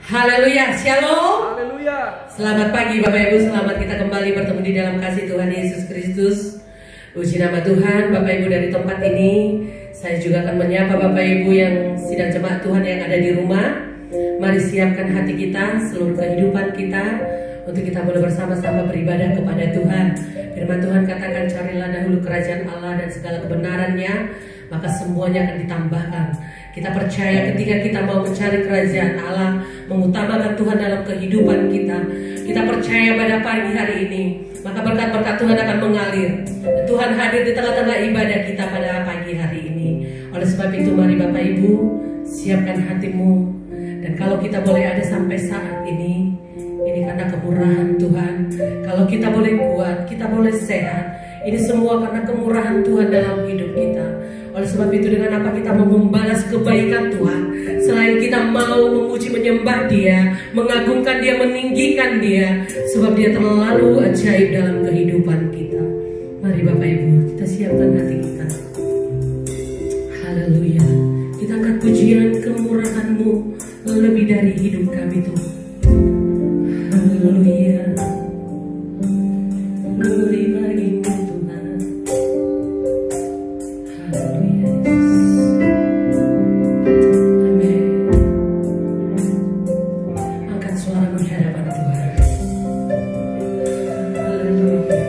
Haleluya, shalom. Haleluya. Selamat pagi Bapak Ibu, selamat kita kembali bertemu di dalam kasih Tuhan Yesus Kristus. Puji nama Tuhan, Bapak Ibu dari tempat ini. Saya juga akan menyapa Bapak Ibu yang sidang jemaat Tuhan yang ada di rumah. Mari siapkan hati kita, seluruh kehidupan kita, untuk kita boleh bersama-sama beribadah kepada Tuhan. Firman Tuhan katakan, carilah dahulu kerajaan Allah dan segala kebenarannya, maka semuanya akan ditambahkan. Kita percaya ketika kita mau mencari kerajaan Allah, mengutamakan Tuhan dalam kehidupan kita, kita percaya pada pagi hari ini, maka berkat-berkat Tuhan akan mengalir. Tuhan hadir di tengah-tengah ibadah kita pada pagi hari ini. Oleh sebab itu mari Bapak Ibu, siapkan hatimu. Dan kalau kita boleh ada sampai saat ini karena kemurahan Tuhan. Kalau kita boleh kuat, kita boleh sehat, ini semua karena kemurahan Tuhan dalam hidup kita. Oleh sebab itu dengan apa kita mau membalas kebaikan Tuhan, selain kita mau memuji menyembah Dia, mengagungkan Dia, meninggikan Dia, sebab Dia terlalu ajaib dalam kehidupan kita. Mari Bapak Ibu, kita siapkan hati kita. Haleluya. Kita angkat pujian kemurahan-Mu lebih dari hidup kami Tuhan. Haleluya. Glory bagimu Tuhan. Haleluya. Amin. Angkat suaramu di hadapan Tuhan. Haleluya.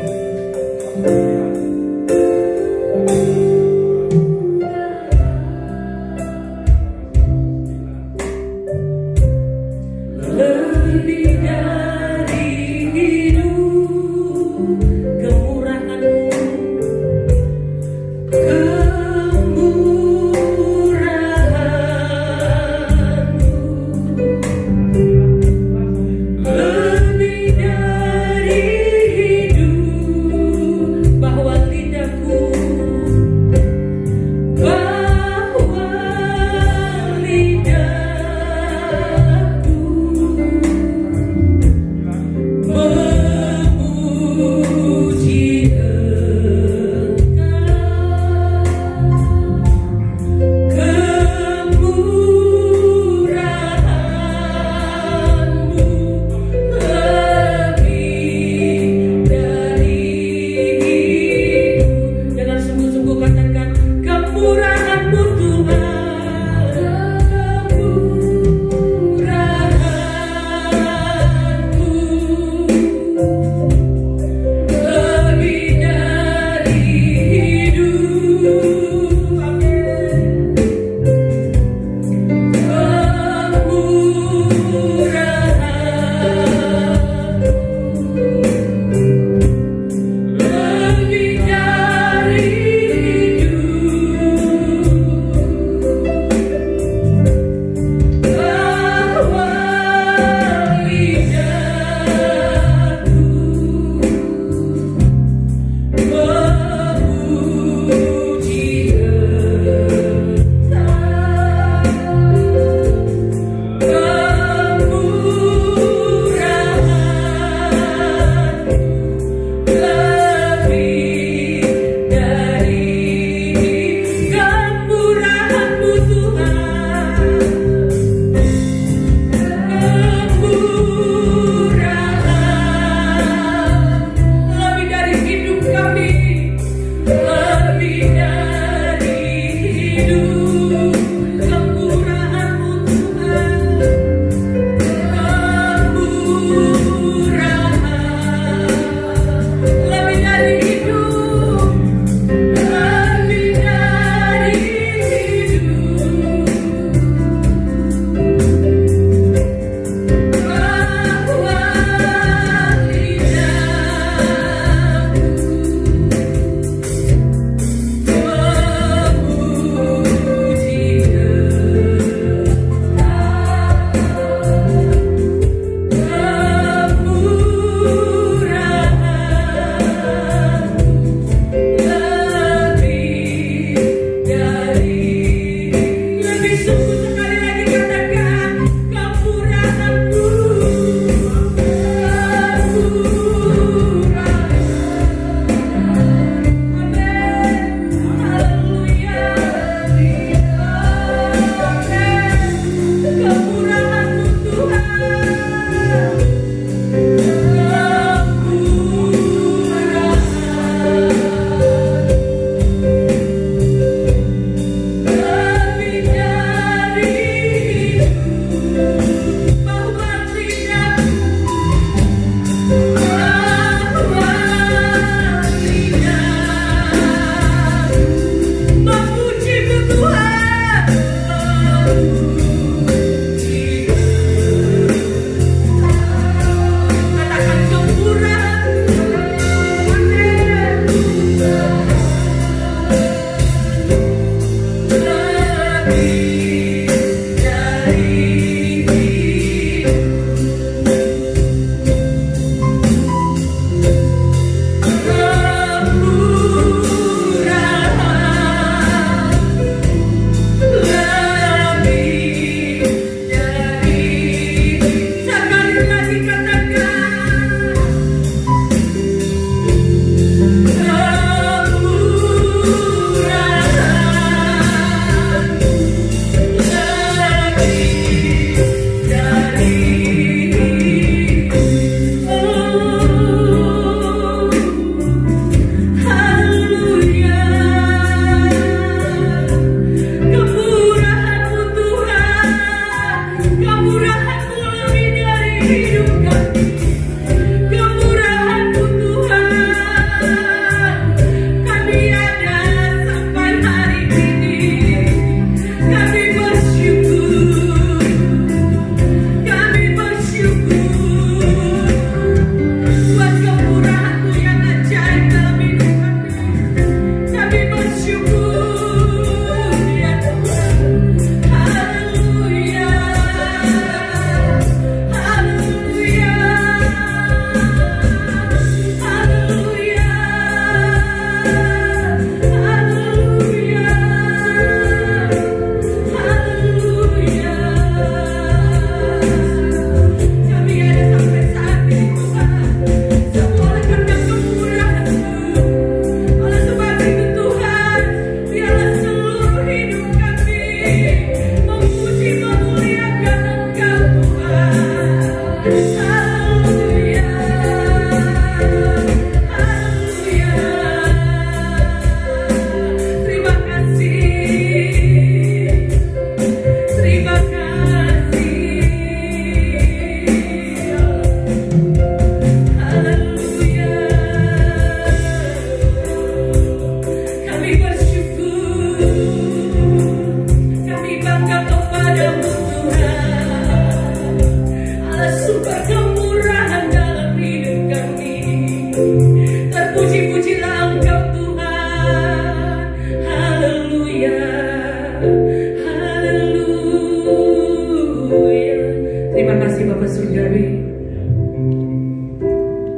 Bapa Surgawi.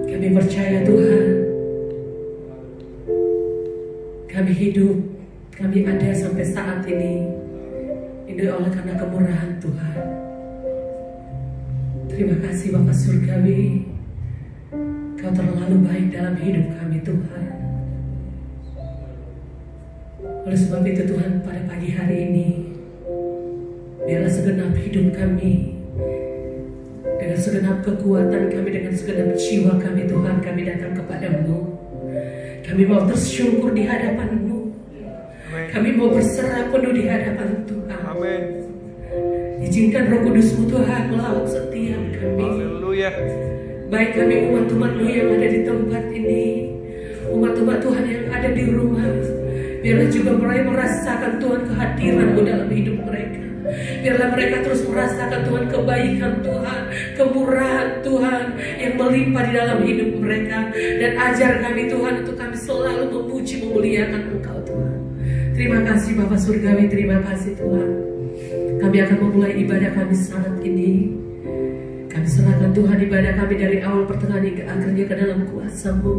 Kami percaya Tuhan, kami hidup, kami ada sampai saat ini oleh karena kemurahan Tuhan. Terima kasih Bapa Surgawi, Kau terlalu baik dalam hidup kami Tuhan. Oleh sebab itu Tuhan, pada pagi hari ini biarlah segenap hidup kami, dengan segenap kekuatan kami, dengan segenap jiwa kami Tuhan, kami datang kepadamu. Kami mau bersyukur di hadapan-Mu. Kami mau berserah penuh di hadapan Tuhan. Amin. Izinkan Roh Kudus-Mu Tuhan melawat setiap kami. Haleluya. Baik kami umat-umat-Mu yang ada di tempat ini, umat-umat Tuhan yang ada di rumah, biarlah juga mereka merasakan Tuhan kehadiran-Mu dalam hidup mereka. Biarlah mereka terus merasakan Tuhan kebaikan Tuhan, kemurahan Tuhan yang melimpah di dalam hidup mereka. Dan ajar kami Tuhan untuk kami selalu memuji memuliakan Engkau Tuhan. Terima kasih Bapa Surgawi, terima kasih Tuhan. Kami akan memulai ibadah kami saat ini. Kami serahkan Tuhan ibadah kami dari awal pertengahan hingga akhirnya ke dalam kuasa-Mu.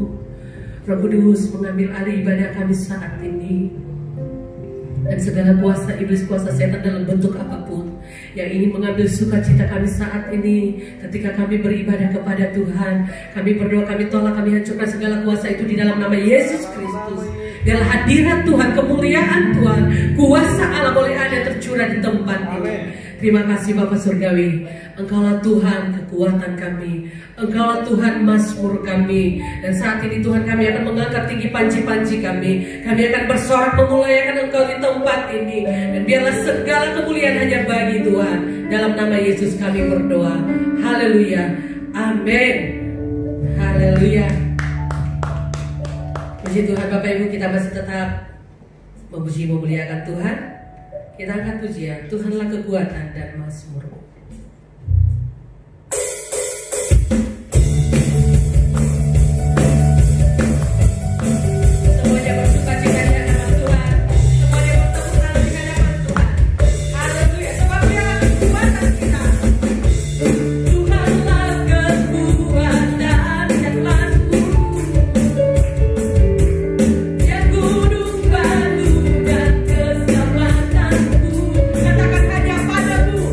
Roh Kudus mengambil alih ibadah kami saat ini. Dan segala kuasa iblis, kuasa setan dalam bentuk apapun yang ingin mengambil sukacita kami saat ini ketika kami beribadah kepada Tuhan, kami berdoa, kami tolak, kami hancurkan segala kuasa itu di dalam nama Yesus Kristus. Biarlah hadirat Tuhan, kemuliaan Tuhan, kuasa Allah boleh ada tercurah di tempat ini. Terima kasih Bapa Surgawi, Engkaulah Tuhan kekuatan kami, Engkaulah Tuhan mazmur kami. Dan saat ini Tuhan, kami akan mengangkat tinggi panci-panci kami. Kami akan bersorak memuliakan Engkau di tempat ini. Dan biarlah segala kemuliaan hanya bagi Tuhan. Dalam nama Yesus kami berdoa. Haleluya. Amin. Haleluya. Puji Tuhan. Bapak Ibu, kita masih tetap memuji memuliakan Tuhan. Kita angkat pujian, Tuhanlah kekuatan dan mazmur. Semuanya bersuka cita di hadapan Tuhan. Semuanya bertepuk tangan di hadapan Tuhan. Haleluya, sebab Dialah kekuatan kita. Tuhanlah kekuatan dan mazmur. Yang gunung batu dan keselamatan. Katakan hanya padamu.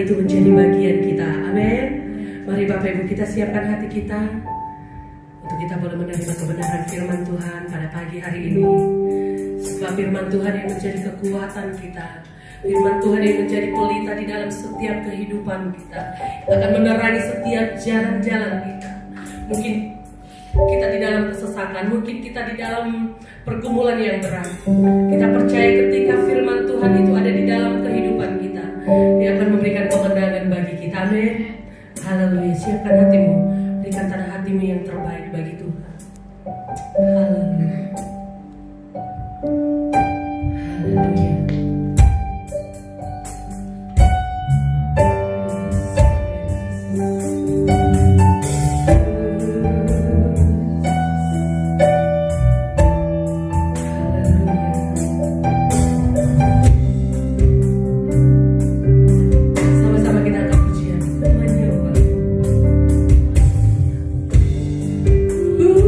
itu menjadi bagian kita. Amin. Mari Bapak Ibu kita siapkan hati kita untuk kita boleh menerima kebenaran firman Tuhan pada pagi hari ini. Sebab firman Tuhan yang menjadi kekuatan kita, firman Tuhan yang menjadi pelita di dalam setiap kehidupan kita, akan menerangi setiap jalan-jalan kita. Mungkin kita di dalam kesesakan, mungkin kita di dalam pergumulan yang berat. Kita percaya ketika firman Tuhan itu ada di dalam kehidupan kita, Dia akan memberikan kemenangan bagi kita. Amin. Haleluya. Siapkan hatimu, berikan tanah hatimu yang terbaik bagi Tuhan. Haleluya. Haleluya. Ooh.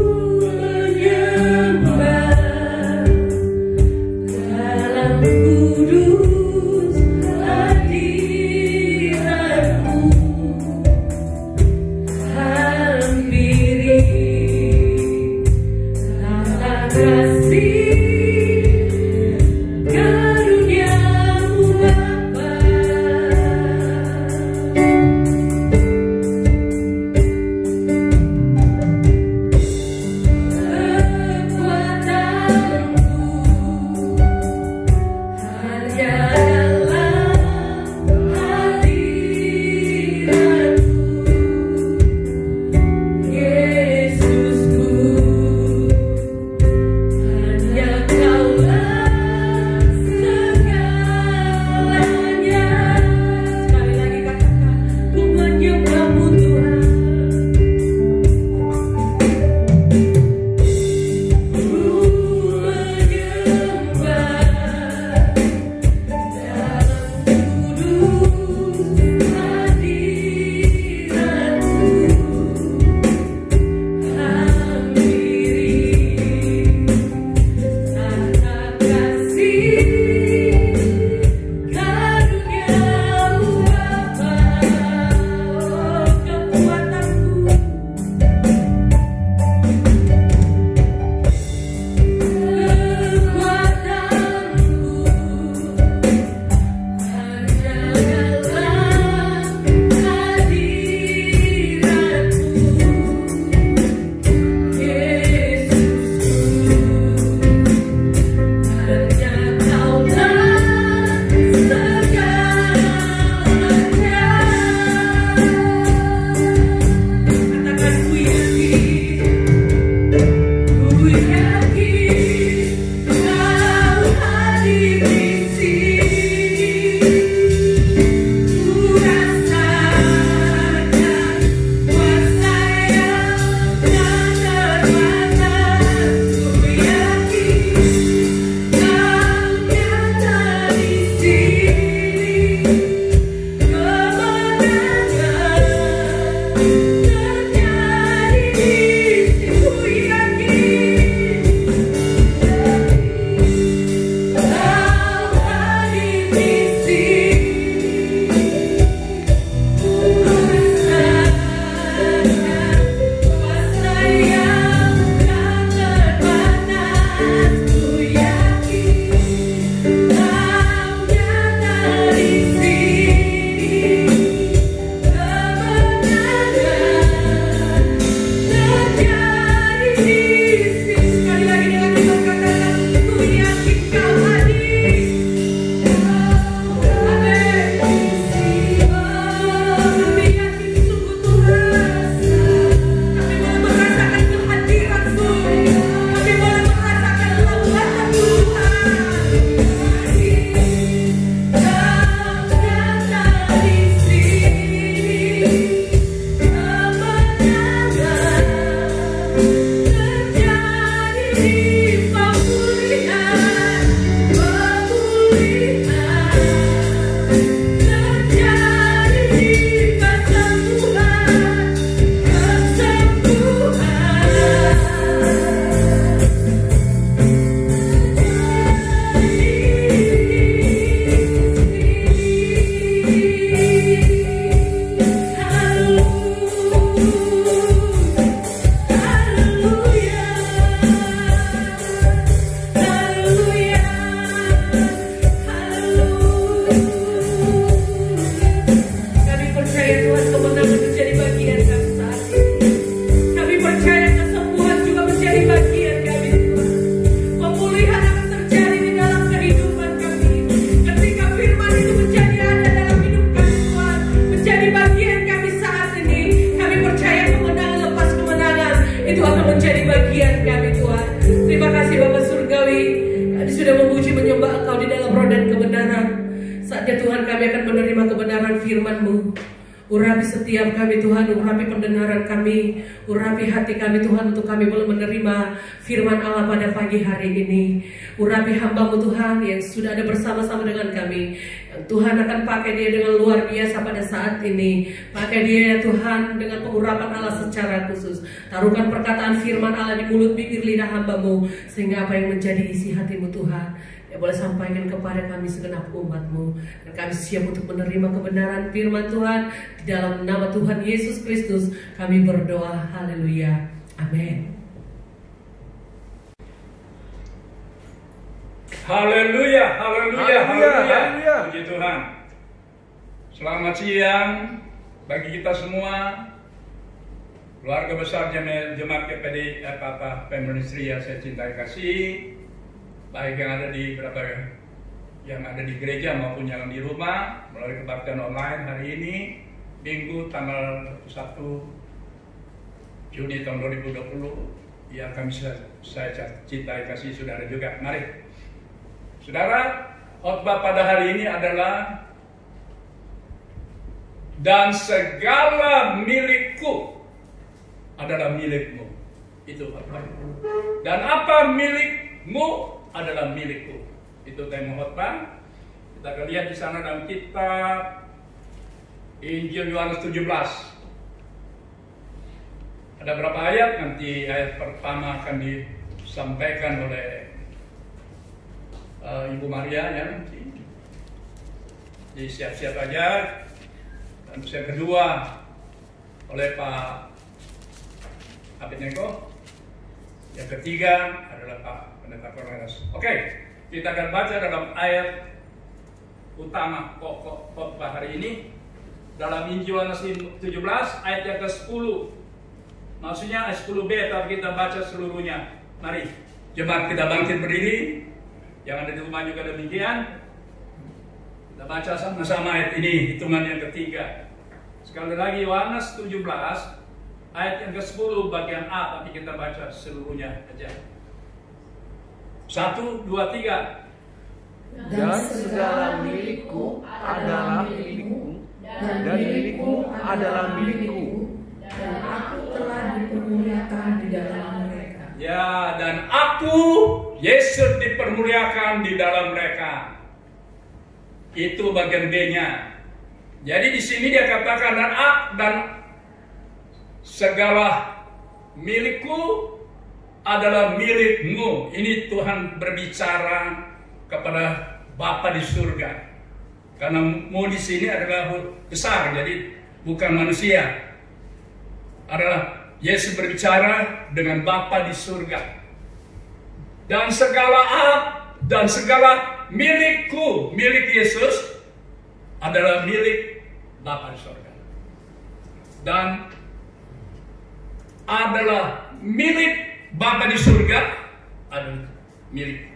memuji menyembah Engkau di dalam roh dan kebenaran. Saatnya Tuhan kami akan menerima kebenaran firman-Mu. Urapi setiap kami Tuhan, urapi pendengaran kami, urapi hati kami Tuhan, untuk kami boleh menerima firman Allah pada pagi hari ini. Urapi hamba-Mu Tuhan yang sudah ada bersama-sama dengan kami, yang Tuhan akan pakai dia dengan luar biasa pada saat ini. Pakai dia ya Tuhan dengan pengurapan Allah secara khusus. Taruhkan perkataan firman Allah di mulut bibir lidah hamba-Mu, sehingga apa yang menjadi isi hati-Mu Tuhan ya boleh sampaikan kepada kami segenap umat-Mu. Dan kami siap untuk menerima kebenaran firman Tuhan. Di dalam nama Tuhan Yesus Kristus kami berdoa. Haleluya. Amin. Haleluya, haleluya, haleluya. Puji Tuhan. Selamat siang bagi kita semua, keluarga besar jemaat GPD Ministry yang saya cintai kasih, baik yang ada di gereja maupun yang di rumah melalui kebaktian online hari ini, Minggu tanggal 1 Juni tahun 2020 yang kami saya cintai kasih saudara juga. Mari saudara, khotbah pada hari ini adalah dan segala milikku adalah milikmu. Itu khotbah. Dan apa milikmu adalah milikku. Itu tema khotbah. Kita akan lihat di sana dalam kitab Injil Yohanes 17. Ada berapa ayat? Nanti ayat pertama akan disampaikan oleh Ibu Maria ya. Jadi siap-siap aja. Dan yang kedua oleh Pak Abednego. Yang ketiga adalah Pak Pendeta Cornelius. Oke, kita akan baca dalam ayat utama pokok khotbah hari ini dalam Injil Yohanes 17 ayat yang ke-10. Maksudnya ayat 10b, tapi kita baca seluruhnya. Mari, jemaat kita bangkit berdiri. Yang ada di rumah juga demikian. Kita baca sama-sama ayat ini, hitungan yang ketiga. Sekali lagi Yohanes 17 ayat yang ke-10 bagian A, tapi kita baca seluruhnya aja. 1, 2, 3. Dan segala milikku adalah milikmu, dan milikmu adalah milikku, dan aku telah dipermuliakan di dalam mereka. Ya, dan aku, Yesus, dipermuliakan di dalam mereka. Itu bagian B-nya. Jadi di sini dia katakan dan segala milikku adalah milikmu. Ini Tuhan berbicara kepada Bapa di surga. Karena mu di sini adalah besar, jadi bukan manusia. Adalah Yesus berbicara dengan Bapa di surga. Dan segala milikku, milik Yesus adalah milik Bapa di surga. Dan adalah milik Bapa di surga adalah milik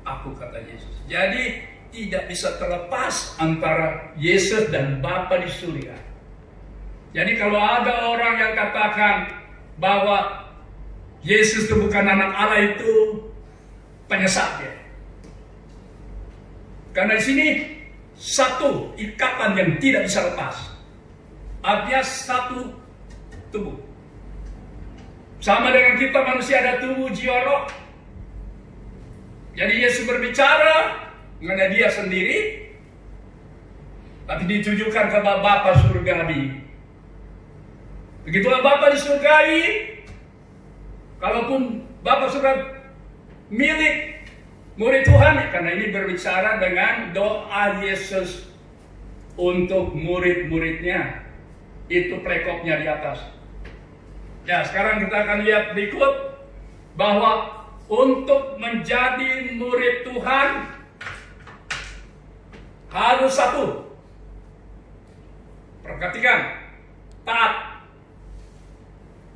aku, kata Yesus. Jadi tidak bisa terlepas antara Yesus dan Bapa di surga. Jadi kalau ada orang yang katakan bahwa Yesus itu bukan anak Allah, itu penyesat ya. Karena di sini satu ikatan yang tidak bisa lepas. Artinya satu tubuh. Sama dengan kita manusia ada tubuh, jiwa, roh. Jadi Yesus berbicara mengenai dia sendiri, tapi ditujukan kepada Bapa surgawi. Begitulah Bapa di surgawi. Kalaupun Bapa surgawi milik murid Tuhan, karena ini berbicara dengan doa Yesus untuk murid-muridnya. Itu prekopnya di atas. Ya, sekarang kita akan lihat berikut bahwa untuk menjadi murid Tuhan harus satu, perhatikan, taat.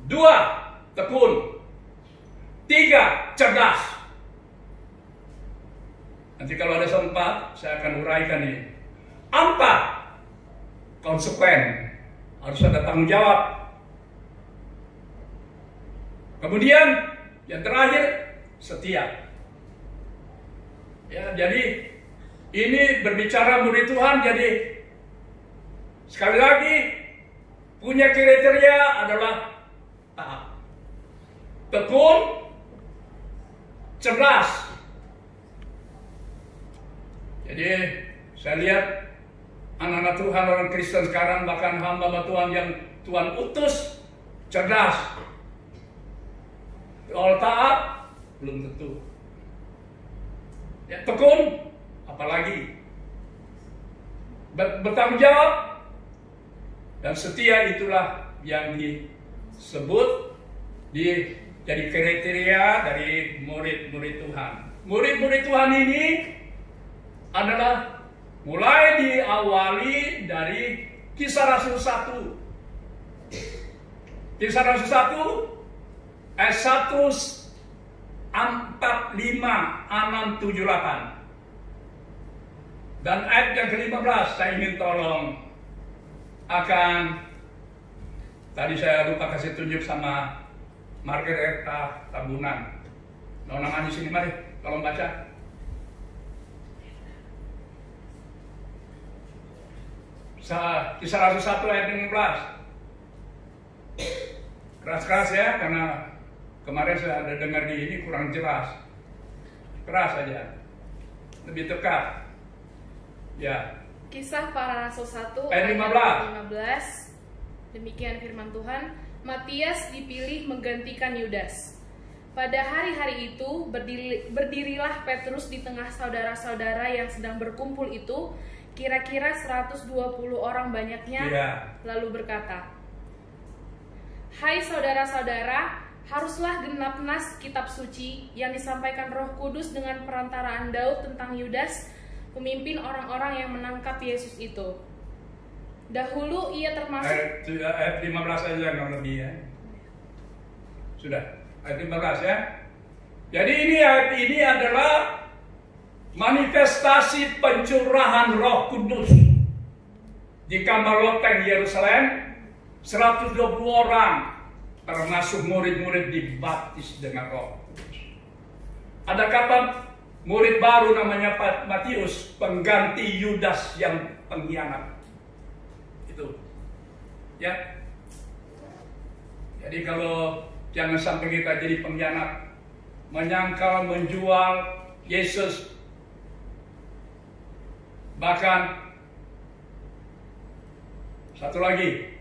2, tekun. 3, cerdas. Nanti kalau ada sempat saya akan uraikan ini. 4, konsekuen. Harus ada tanggung jawab. Kemudian yang terakhir, setia. Ya, jadi ini berbicara murid Tuhan, jadi sekali lagi punya kriteria adalah taat, tekun, cerdas. Jadi saya lihat anak-anak Tuhan, orang Kristen sekarang, bahkan hamba Tuhan yang Tuhan utus, cerdas. Kalau taat, belum tentu. Ya, tekun, apalagi. Bertanggung jawab, dan setia, itulah yang disebut jadi kriteria dari murid-murid Tuhan. Murid-murid Tuhan ini adalah mulai diawali dari Kisah Rasul 1. Kisah Rasul 1 ayat 145, 6, 7, 8. Dan ayat yang ke-15 saya ingin tolong akan, tadi saya lupa kasih tunjuk sama Margareta Tabunan. Nona di sini, mari tolong baca. Kisah Rasul 1 ayat 15. Keras-keras ya, karena kemarin saya ada dengar di ini kurang jelas. Keras saja, lebih tekat. Ya. Kisah Para Rasul 1 ayat 15. Demikian firman Tuhan. Matias dipilih menggantikan Yudas. Pada hari-hari itu berdirilah Petrus di tengah saudara-saudara yang sedang berkumpul itu, kira-kira 120 orang banyaknya, lalu berkata, "Hai saudara-saudara, haruslah genap nas kitab suci yang disampaikan Roh Kudus dengan perantaraan Daud tentang Yudas, pemimpin orang-orang yang menangkap Yesus itu. Dahulu ia termasuk..." Ayat 15 saja, nggak lebih ya. Sudah, ayat 15 ya. Jadi ayat ini adalah manifestasi pencurahan Roh Kudus di kamar loteng Yerusalem. 120 orang termasuk murid-murid dibaptis dengan Roh Kudus. Ada kata murid baru namanya Matius, pengganti Yudas yang pengkhianat. Itu ya. Jadi kalau jangan sampai kita jadi pengkhianat, menyangkal, menjual Yesus. Bahkan satu lagi,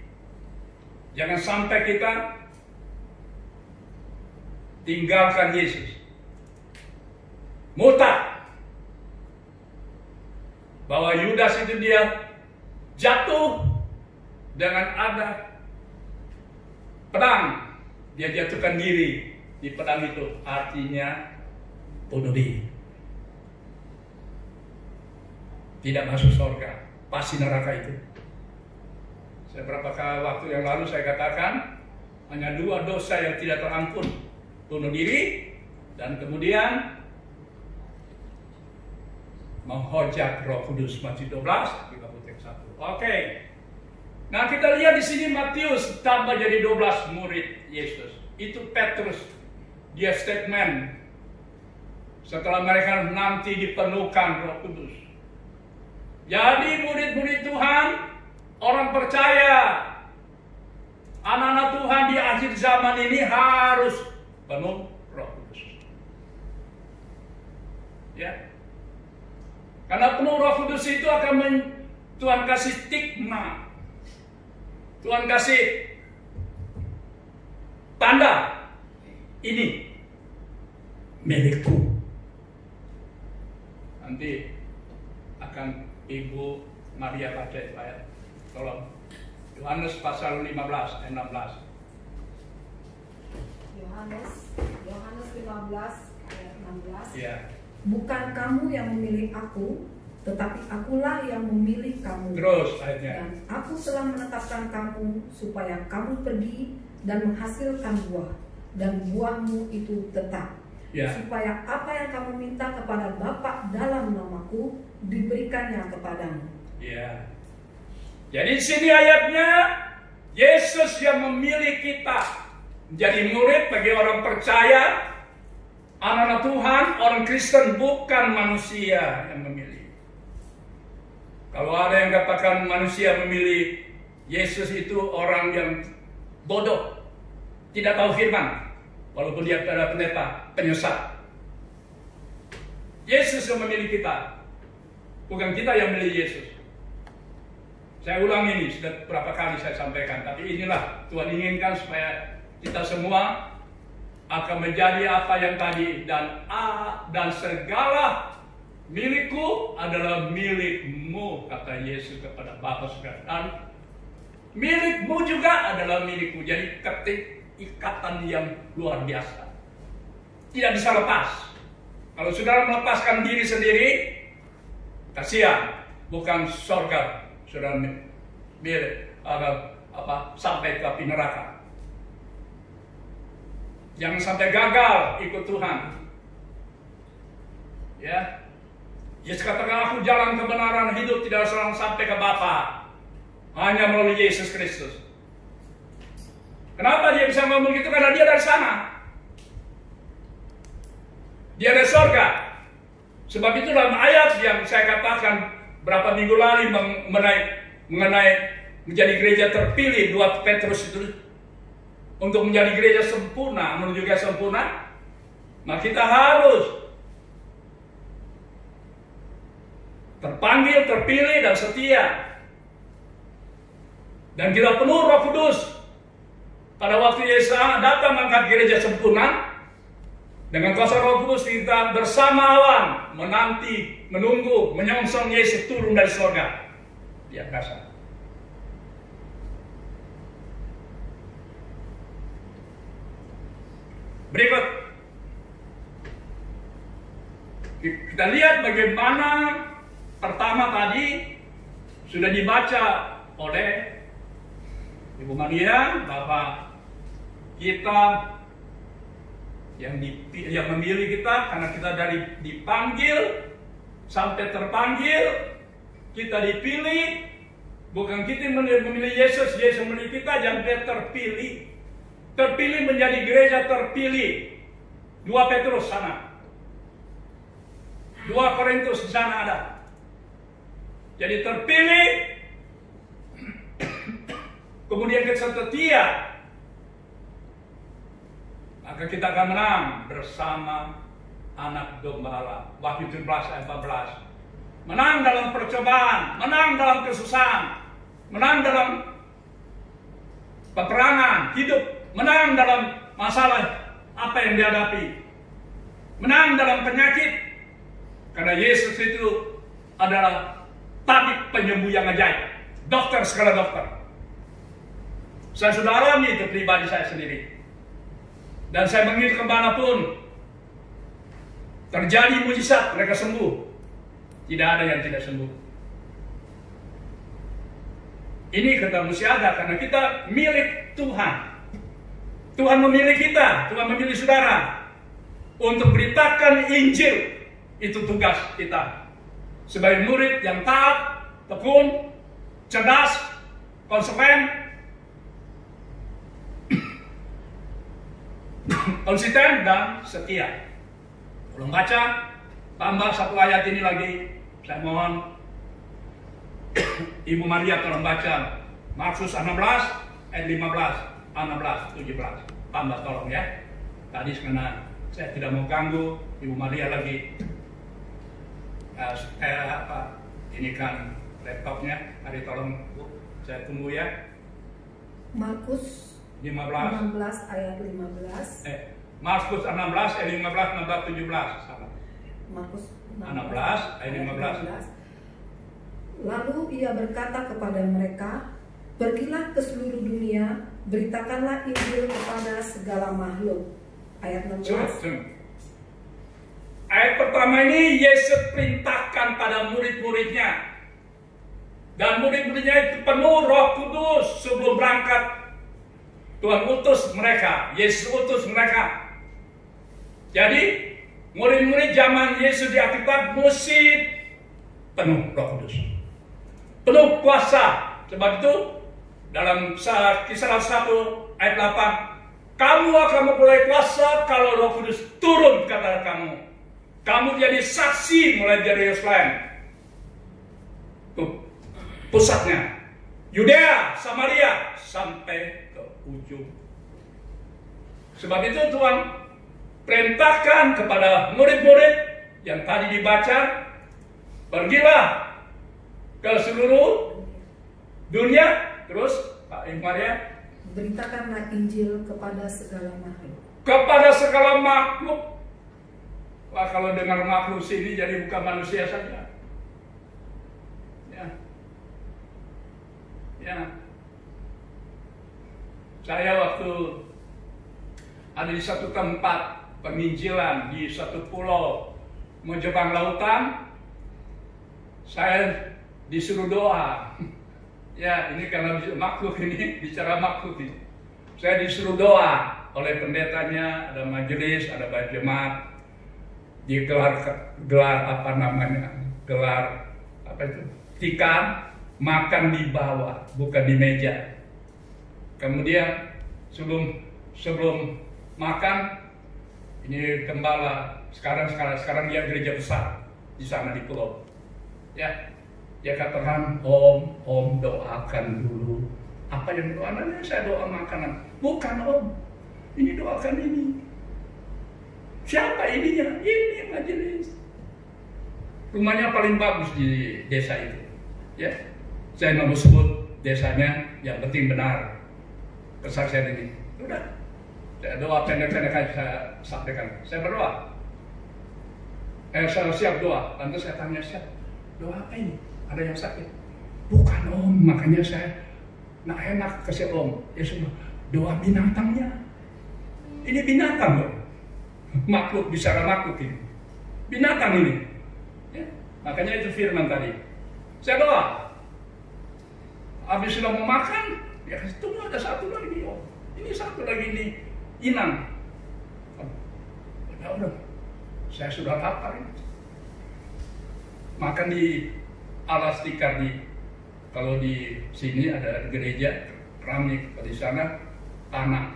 jangan sampai kita tinggalkan Yesus, murtad, bahwa Yudas itu dia jatuh dengan ada pedang, dia jatuhkan diri di pedang itu, artinya bunuh diri. Tidak masuk surga, pasti neraka itu. Saya berapa kali waktu yang lalu saya katakan, hanya 2 dosa yang tidak terampun, bunuh diri dan kemudian menghujat Roh Kudus. Matius 12, 31. Oke. Nah, kita lihat di sini Matius tambah jadi 12 murid Yesus. Itu Petrus, dia statement setelah mereka nanti dipenuhkan Roh Kudus. Jadi murid-murid Tuhan, orang percaya, anak-anak Tuhan di akhir zaman ini harus penuh Roh Kudus. Ya. Karena penuh Roh Kudus itu akan Tuhan kasih stigma. Tuhan kasih tanda, ini milikku. Nanti akan Ibu Maria baca ayat, tolong. Yohanes pasal 15 ayat 16. Yohanes 15 ayat 16. Iya. Bukan kamu yang memilih aku, tetapi akulah yang memilih kamu. Terus ayatnya. Dan aku telah menetapkan kamu supaya kamu pergi dan menghasilkan buah, dan buahmu itu tetap. Ya. Supaya apa yang kamu minta kepada Bapa dalam namaku diberikannya kepadamu. Ya. Jadi di sini ayatnya, Yesus yang memilih kita menjadi murid bagi orang percaya Anak-anak Tuhan, orang Kristen bukan manusia yang memilih. Kalau ada yang katakan manusia memilih, Yesus itu orang yang bodoh, tidak tahu firman, walaupun dia adalah pendeta, penyesat. Yesus yang memilih kita, bukan kita yang memilih Yesus. Saya ulang ini, sudah berapa kali saya sampaikan, tapi inilah Tuhan inginkan supaya kita semua akan menjadi apa yang tadi, dan segala milikku adalah milikmu, kata Yesus kepada Bapa Surga, dan milikmu juga adalah milikku. Jadi ikatan yang luar biasa, tidak bisa lepas. Kalau saudara melepaskan diri sendiri, kasihan, bukan surga saudara milik sampai ke api neraka. Jangan sampai gagal ikut Tuhan. Ya, Yesus katakan, aku jalan kebenaran hidup, tidak seorang sampai ke Bapa, hanya melalui Yesus Kristus. Kenapa dia bisa ngomong gitu? Karena dia dari sana. Dia dari surga. Sebab itu dalam ayat yang saya katakan berapa minggu lalu mengenai menjadi gereja terpilih, 2 Petrus itu, untuk menjadi gereja sempurna, menuju ke sempurna, maka kita harus terpanggil, terpilih, dan setia. Dan kita penuh Roh Kudus. Pada waktu Yesus datang mengangkat gereja sempurna, dengan kuasa Roh Kudus kita bersama awan menanti, menunggu, menyongsong Yesus turun dari surga di angkasa. Berikut kita lihat bagaimana pertama tadi sudah dibaca oleh Ibu Maria bahwa kita yang memilih kita, karena kita dari dipanggil sampai terpanggil, kita dipilih, bukan kita memilih Yesus, Yesus memilih kita, dan kita terpilih menjadi gereja terpilih. 2 Petrus sana, 2 Korintus di sana ada. Jadi terpilih, kemudian kita setia, maka kita akan menang bersama anak domba Allah. Wahyu 17 ayat 14. Menang dalam percobaan, menang dalam kesusahan, menang dalam peperangan hidup, menang dalam masalah apa yang dihadapi, menang dalam penyakit, karena Yesus itu adalah tabib penyembuh yang ajaib, dokter segala dokter. Saya sudah alami itu pribadi saya sendiri. Dan saya mengirim kemanapun terjadi mujizat, mereka sembuh. Tidak ada yang tidak sembuh. Ini kata mesti ada, karena kita milik Tuhan. Tuhan memilih kita, Tuhan memilih saudara untuk beritakan Injil. Itu tugas kita sebagai murid yang taat, tekun, cerdas, konsekuen, konsisten, dan setia. Belum baca, tambah satu ayat ini lagi. Saya mohon Ibu Maria tolong baca Markus 16 ayat 15, 16, 17. Tambah tolong ya. Tadi karena saya tidak mau ganggu Ibu Maria lagi. Ini kan laptopnya. Mari tolong Bu, saya tunggu ya. Markus 15 ayat 15. Markus 16 ayat 15, 16, 17. Sama. Markus 16 ayat 15. Lalu ia berkata kepada mereka, pergilah ke seluruh dunia, beritakanlah Injil kepada segala makhluk. Ayat 16. Ayat pertama ini Yesus perintahkan pada murid-muridnya. Dan murid-muridnya itu penuh Roh Kudus. Sebelum berangkat, Tuhan utus mereka, Yesus utus mereka. Jadi murid-murid zaman Yesus di Alkitab mesti penuh Roh Kudus, penuh kuasa. Sebab itu dalam Kisah 1 ayat 8, Kamu akan memperoleh kuasa kalau Roh Kudus turun kepada kamu. Kamu jadi saksi mulai dari Yerusalem. Tuh, pusatnya. Yudea, Samaria, sampai ke ujung. Sebab itu Tuhan perintahkan kepada murid-murid yang tadi dibaca, pergilah ke seluruh dunia. Terus Pak Maria, beritakanlah Injil kepada segala makhluk. Kepada segala makhluk. Wah, kalau dengar makhluk sini jadi bukan manusia saja. Ya. Saya waktu ada di satu tempat penginjilan di satu pulau menjebang lautan, saya disuruh doa. Ya, ini karena makhluk ini, bicara makhluk ini. Saya disuruh doa oleh pendetanya, ada majelis, ada jemaat, digelar apa namanya, gelar apa itu, tikar, makan di bawah, bukan di meja. Kemudian sebelum makan, ini gembala sekarang dia gereja besar di sana di pulau. Ya. Dia katakan, Om doakan dulu. Apa yang doakan? Saya doa makanan. Bukan Om, ini doakan ini. Siapa ininya? Ini majelis. Rumahnya paling bagus di desa itu. Ya, saya nggak mau sebut desanya, yang penting benar kesaksian ini. Udah, saya doa pendek-pendek aja saya sampaikan. Saya berdoa. Saya siap doa. Lalu saya tanya siap, doa apa ini? Ada yang sakit? Bukan Om, makanya saya nggak enak kasih Om. Ya sudah, doa binatangnya. Ini binatang loh. Makhluk, bicara makhluk ini. Binatang ini. Ya, makanya itu firman tadi. Saya doa. Habis sudah mau makan, ya tunggu ada satu lagi Om. Ini satu lagi nih, inang. Ya udah, saya sudah lapar ini. Makan di alas tikar kalau di sini ada gereja keramik, di sana tanah.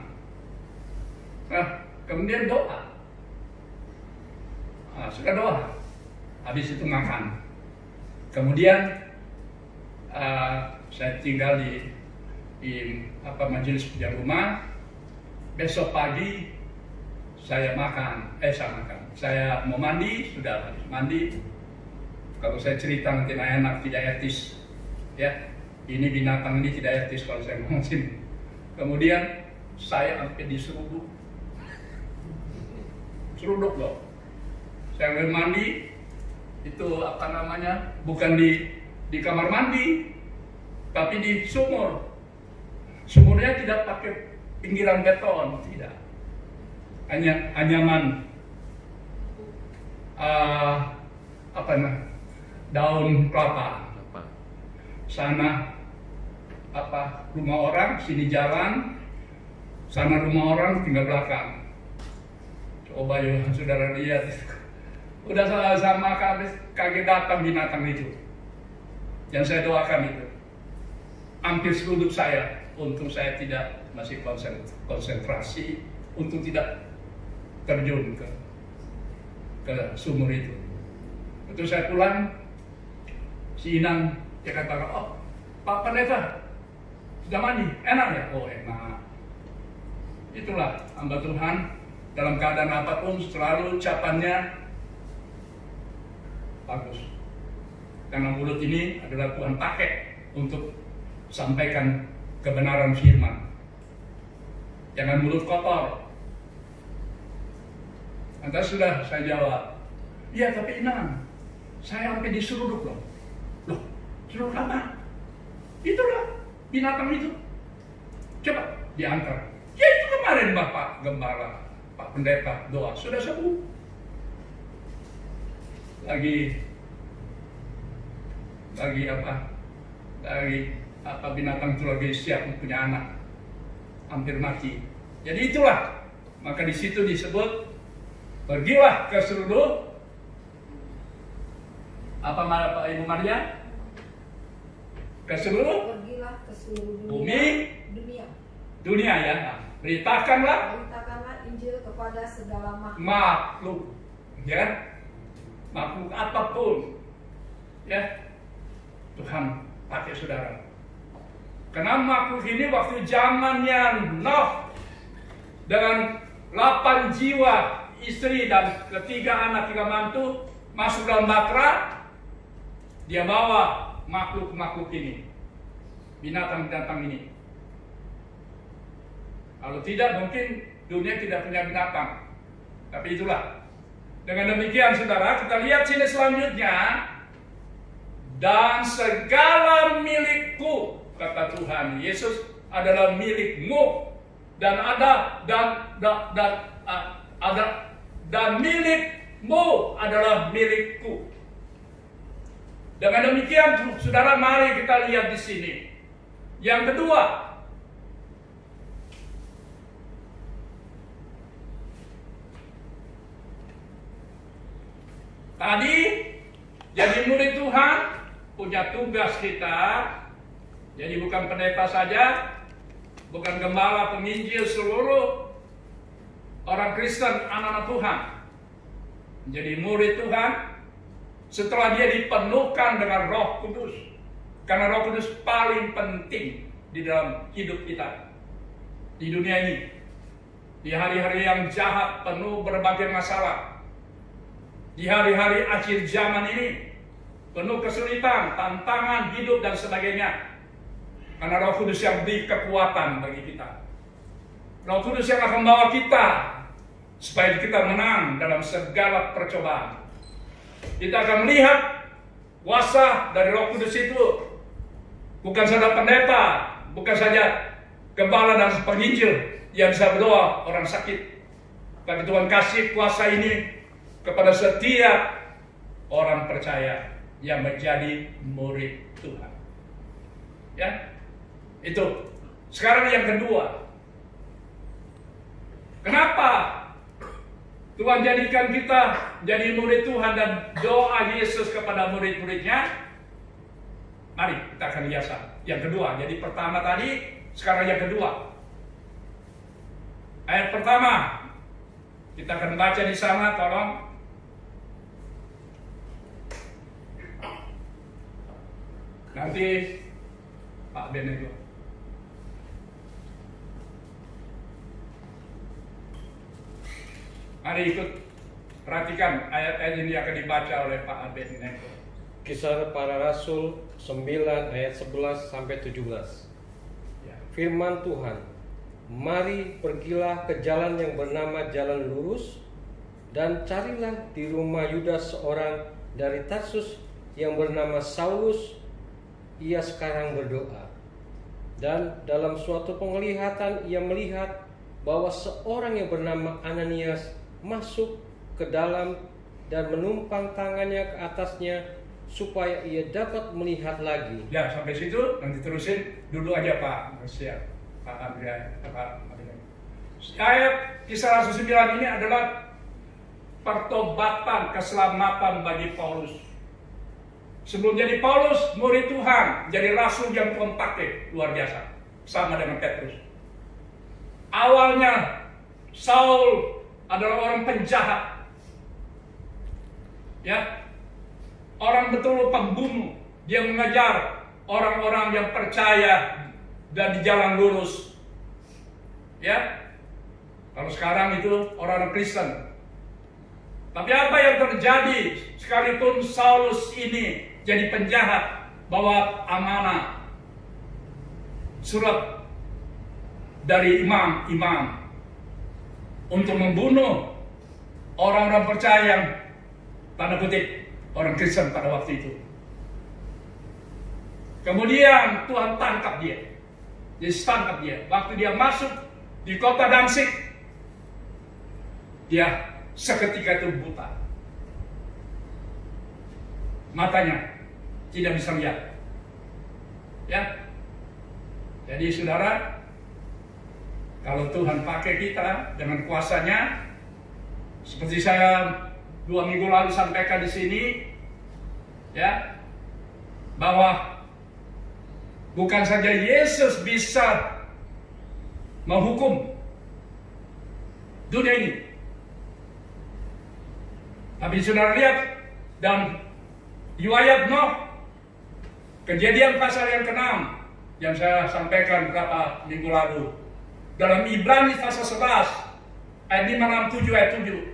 Nah, kemudian doa. Nah, sudah doa. Habis itu makan. Kemudian saya tinggal di majelis punya rumah. Besok pagi saya makan. Saya mau mandi, sudah habis mandi. Kalau saya cerita nanti enak, tidak etis. Ya, ini binatang ini tidak etis kalau saya ngomong sini. Kemudian saya sampai diseruduk. Seruduk loh. Saya mau mandi, itu apa namanya? Bukan di kamar mandi, tapi di sumur. Sumurnya tidak pakai pinggiran beton, tidak. Hanya anyaman daun kelapa. Sana rumah orang, sini jalan. Sana rumah orang, tinggal belakang. Coba ya saudara lihat. Udah sama kaget datang binatang itu. Yang saya doakan itu hampir seruduk saya. Untung saya tidak masih konsentrasi untuk tidak terjun ke sumur itu. Itu saya pulang, si Inang dia katakan, Pak Pendeta sudah mandi, enak ya? Oh enak. Itulah hamba Tuhan, dalam keadaan apapun selalu ucapannya bagus. Karena mulut ini adalah Tuhan pakai untuk sampaikan kebenaran firman. Jangan mulut kotor. Lantas sudah saya jawab, iya tapi Inang, saya sampai diseruduk loh. Loh, seruduk apa? Itulah binatang itu. Coba diantar. Ya itu kemarin Bapak Gembala, Pak Pendeta doa sudah sembuh. Lagi binatang itu lagi siap punya anak, hampir mati. Jadi itulah, maka di situ disebut pergilah ke seluruh Ibu Maria, ke seluruh Pergilah ke seluruh bumi, dunia ya. Beritakanlah Injil kepada segala makhluk, ya, makhluk apapun, ya. Tuhan pakai saudara. Karena makhluk ini waktu zamannya Nuh dengan 8 jiwa istri dan 3 anak 3 mantu masuk dalam bahtera, dia bawa makhluk-makhluk ini, binatang-binatang ini. Kalau tidak mungkin dunia tidak punya binatang. Tapi itulah. Dengan demikian saudara, kita lihat sini selanjutnya. Dan segala milikku, kata Tuhan Yesus, adalah milikmu. Dan milikmu adalah milikku. Dengan demikian, saudara, mari kita lihat di sini. Yang kedua, tadi jadi murid Tuhan punya tugas kita. Jadi bukan pendeta saja, bukan gembala, penginjil, seluruh orang Kristen, anak-anak Tuhan. Jadi murid Tuhan setelah dia dipenuhkan dengan Roh Kudus. Karena Roh Kudus paling penting di dalam hidup kita di dunia ini. Di hari-hari yang jahat, penuh berbagai masalah. Di hari-hari akhir zaman ini, penuh kesulitan, tantangan hidup dan sebagainya. Karena Roh Kudus yang beri kekuatan bagi kita. Roh Kudus yang akan membawa kita supaya kita menang dalam segala percobaan. Kita akan melihat kuasa dari Roh Kudus itu. Bukan saja pendeta, bukan saja gembala dan penginjil yang bisa berdoa orang sakit. Tapi Tuhan kasih kuasa ini kepada setiap orang percaya yang menjadi murid Tuhan. Ya, itu. Sekarang yang kedua, kenapa Tuhan jadikan kita jadi murid Tuhan dan doa Yesus kepada murid-muridnya? Mari kita akan lihat yang kedua. Jadi pertama tadi, sekarang yang kedua. Ayat pertama kita akan baca di sana, tolong. Nanti Pak Ben itu. Mari ikut perhatikan ayat-ayat ini akan dibaca oleh Pak Abednego. Kisah Para Rasul 9 ayat 11 sampai 17. Ya. Firman Tuhan, mari pergilah ke jalan yang bernama jalan lurus dan carilah di rumah Yudas seorang dari Tarsus yang bernama Saulus. Ia sekarang berdoa. Dan dalam suatu penglihatan ia melihat bahwa seorang yang bernama Ananias masuk ke dalam dan menumpang tangannya ke atasnya supaya ia dapat melihat lagi. Ya, sampai situ nanti terusin dulu aja Pak. Siap. Pak Andrea, Pak Andrea. Ayat Kisah Rasul 9 ini adalah pertobatan keselamatan bagi Paulus. Sebelum jadi Paulus, murid Tuhan, jadi rasul yang Tuhan pakai luar biasa, sama dengan Petrus. Awalnya Saul adalah orang penjahat, ya, orang betul pembunuh. Dia mengejar orang-orang yang percaya dan di jalan lurus, ya. Kalau sekarang itu orang Kristen. Tapi apa yang terjadi sekalipun Saulus ini jadi penjahat, bawa amanah surat dari imam-imam untuk membunuh orang-orang percaya yang tanda kutip orang Kristen pada waktu itu. Kemudian Tuhan tangkap dia. Yesus tangkap dia. Waktu dia masuk di kota Damsyik, dia seketika itu buta. Matanya tidak bisa lihat. Ya. Jadi saudara, kalau Tuhan pakai kita dengan kuasanya, seperti saya 2 minggu lalu sampaikan di sini, ya, bahwa bukan saja Yesus bisa menghukum dunia ini. Tapi saudara lihat, dan di ayat Noh, Kejadian pasal yang ke-6 yang saya sampaikan beberapa minggu lalu, dalam Ibrani pasal 11 ayat 5, 6, 7, ayat 7,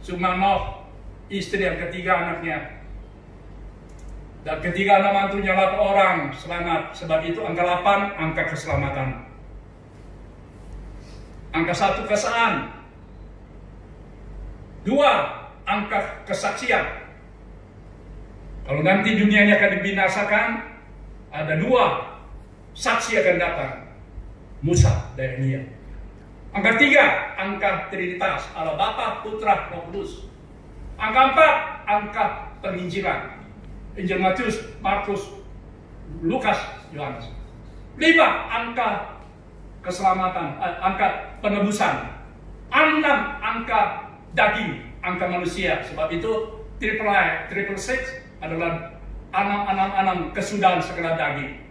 cuma Noh, istri yang ketiga anaknya, dan ketiga anak mantunya 8 orang selamat. Sebab itu angka 8 angka keselamatan, angka 1 kesaksian, 2 angka kesaksian. Kalau nanti dunianya akan dibinasakan, ada 2 saksi akan datang, Musa dan Elia. Angka 3 angka Trinitas, Allah Bapa, Putra, Roh Kudus. Angka 4 angka penginjilan, Injil Matius, Markus, Lukas, Yohanes. 5 angka keselamatan, angka penebusan. 6 angka daging, angka manusia. Sebab itu triple six adalah 6 kesudahan segala daging.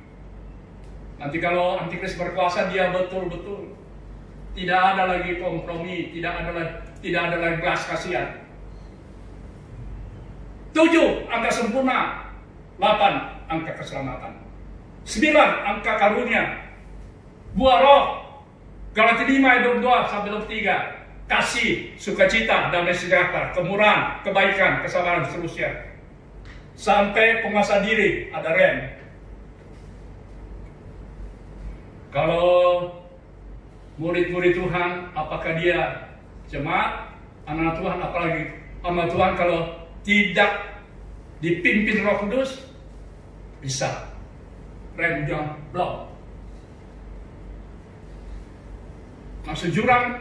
Nanti kalau Antikris berkuasa, dia betul-betul tidak ada lagi kompromi, tidak ada lagi belas kasihan. 7 angka sempurna, 8 angka keselamatan, 9 angka karunia, buah roh, Galatia 5 ayat 22 sampai 23, kasih, sukacita, damai sejahtera, kemurahan, kebaikan, kesabaran, seterusnya. Sampai penguasa diri, ada rem. Kalau murid-murid Tuhan, apakah dia jemaat, anak Tuhan, apalagi anak Tuhan, kalau tidak dipimpin Roh Kudus, bisa remnya blok, masuk jurang,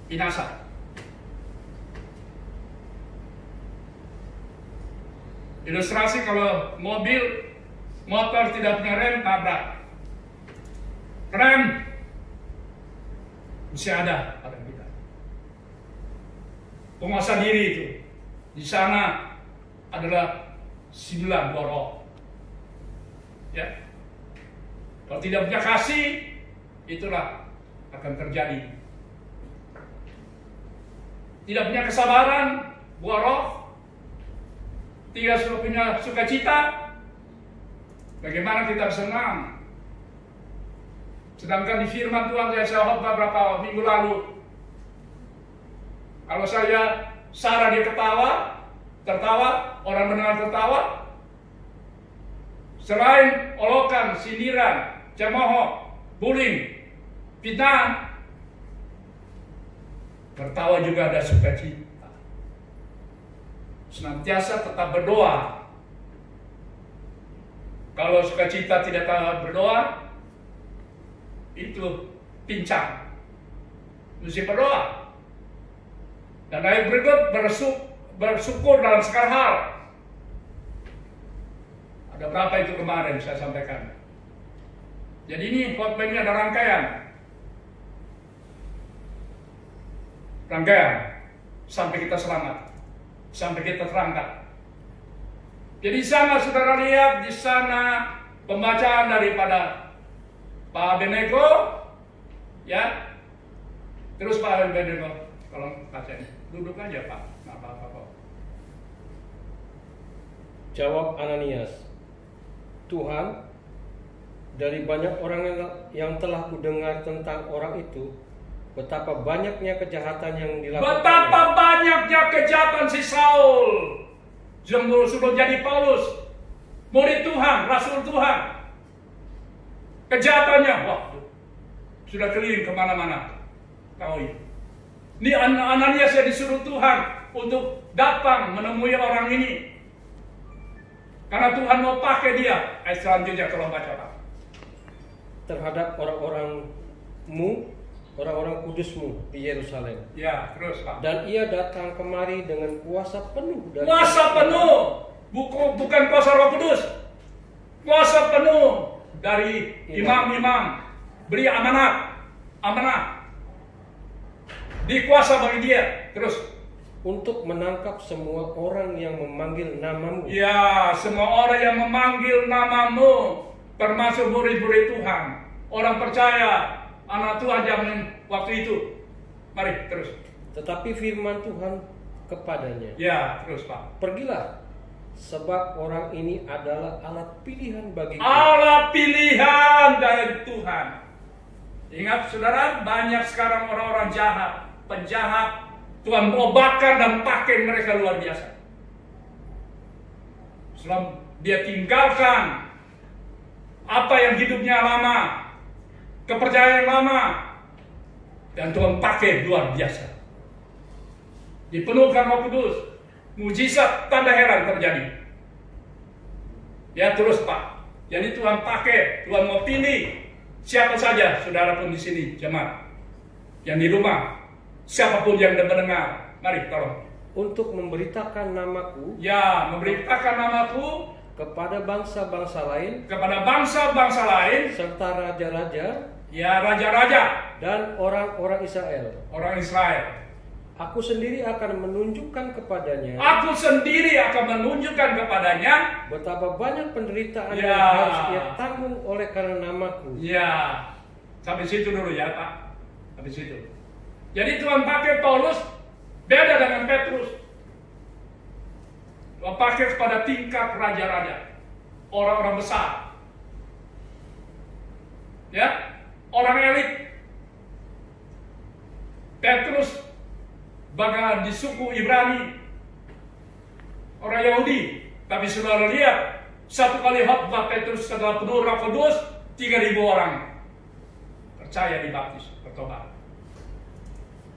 binasa. Ilustrasi, kalau motor tidak punya rem, tabrak. Rem mesti ada pada kita. Penguasa diri itu, di sana adalah 9 buah roh. Ya, kalau tidak punya kasih, itulah akan terjadi. Tidak punya kesabaran, buah roh. Tidak punya sukacita, bagaimana kita senang? Sedangkan di firman Tuhan yang saya khotbah beberapa minggu lalu, kalau Sarah dia tertawa, orang mendengar tertawa, selain olokan, sindiran, cemooh, bullying, fitnah, tertawa juga ada sukacita. Senantiasa tetap berdoa. Kalau sukacita tidak berdoa, itu pincang. Mesti berdoa. Dan ayat berikut, bersyukur dalam segala hal. Ada berapa itu kemarin saya sampaikan. Jadi ini khotbah ini ada rangkaian sampai kita selamat, sampai kita terangkat. Jadi di sana saudara lihat, di sana pembacaan daripada Pak Benego, ya. Terus Pak Benego, tolong baca ini. Duduk aja Pak, nggak apa-apa kok. Jawab Ananias, Tuhan, dari banyak orang yang telah kudengar tentang orang itu, betapa banyaknya kejahatan yang dilakukan. Betapa banyaknya kejahatan si Saul sebelum jadi Paulus, murid Tuhan, Rasul Tuhan. Kejahatannya, wah, sudah keliling kemana-mana. Tahu ya? Ini Ananias yang disuruh Tuhan untuk datang menemui orang ini. Karena Tuhan mau pakai dia. Ayat selanjutnya kalau baca Pak. Terhadap orang-orangmu, orang-orang kudusmu di Yerusalem. Ya, terus Pak. Dan ia datang kemari dengan kuasa penuh dari kuasa penuh, bukan kuasa Roh Kudus. Kuasa penuh dari imam-imam. Beri amanah. Dikuasa bagi dia. Terus untuk menangkap semua orang yang memanggil namamu. Ya, semua orang yang memanggil namamu, termasuk murid-murid Tuhan, orang percaya, anak Tuhan zaman waktu itu. Mari terus. Tetapi firman Tuhan kepadanya, Ya, terus Pak. pergilah, sebab orang ini adalah alat pilihan bagiku. Allah pilihan dari Tuhan. Ingat saudara, banyak sekarang orang-orang jahat, penjahat. Tuhan mau bakar dan pakai mereka luar biasa. Setelah dia tinggalkan apa yang hidupnya lama, kepercayaan lama, dan Tuhan pakai luar biasa. Dipenuhkan Roh Kudus, mujizat tanda heran terjadi. Ya terus Pak. Jadi Tuhan pakai, Tuhan mau pilih siapa saja, saudara pun di sini, jemaat yang di rumah, siapapun yang mendengar, mari tolong. Untuk memberitakan namaku, Ya, memberitakan namaku kepada bangsa-bangsa lain, kepada bangsa-bangsa lain, serta raja-raja ya raja-raja, dan orang-orang Israel. orang Israel. Aku sendiri akan menunjukkan kepadanya Aku sendiri akan menunjukkan kepadanya, betapa banyak penderitaan Ya. yang harus ia tanggung oleh karena namaku. ya, sampai situ dulu ya Pak, sampai situ. Jadi Tuhan pakai Paulus beda dengan Petrus. Tuhan pakai kepada tingkat raja-raja, orang-orang besar, ya, orang elit. Petrus bahkan di suku Ibrani, orang Yahudi. Tapi saudara lihat, satu kali khotbah Petrus setelah penuh Roh Kudus, 3.000 orang percaya dibaptis, bertobat.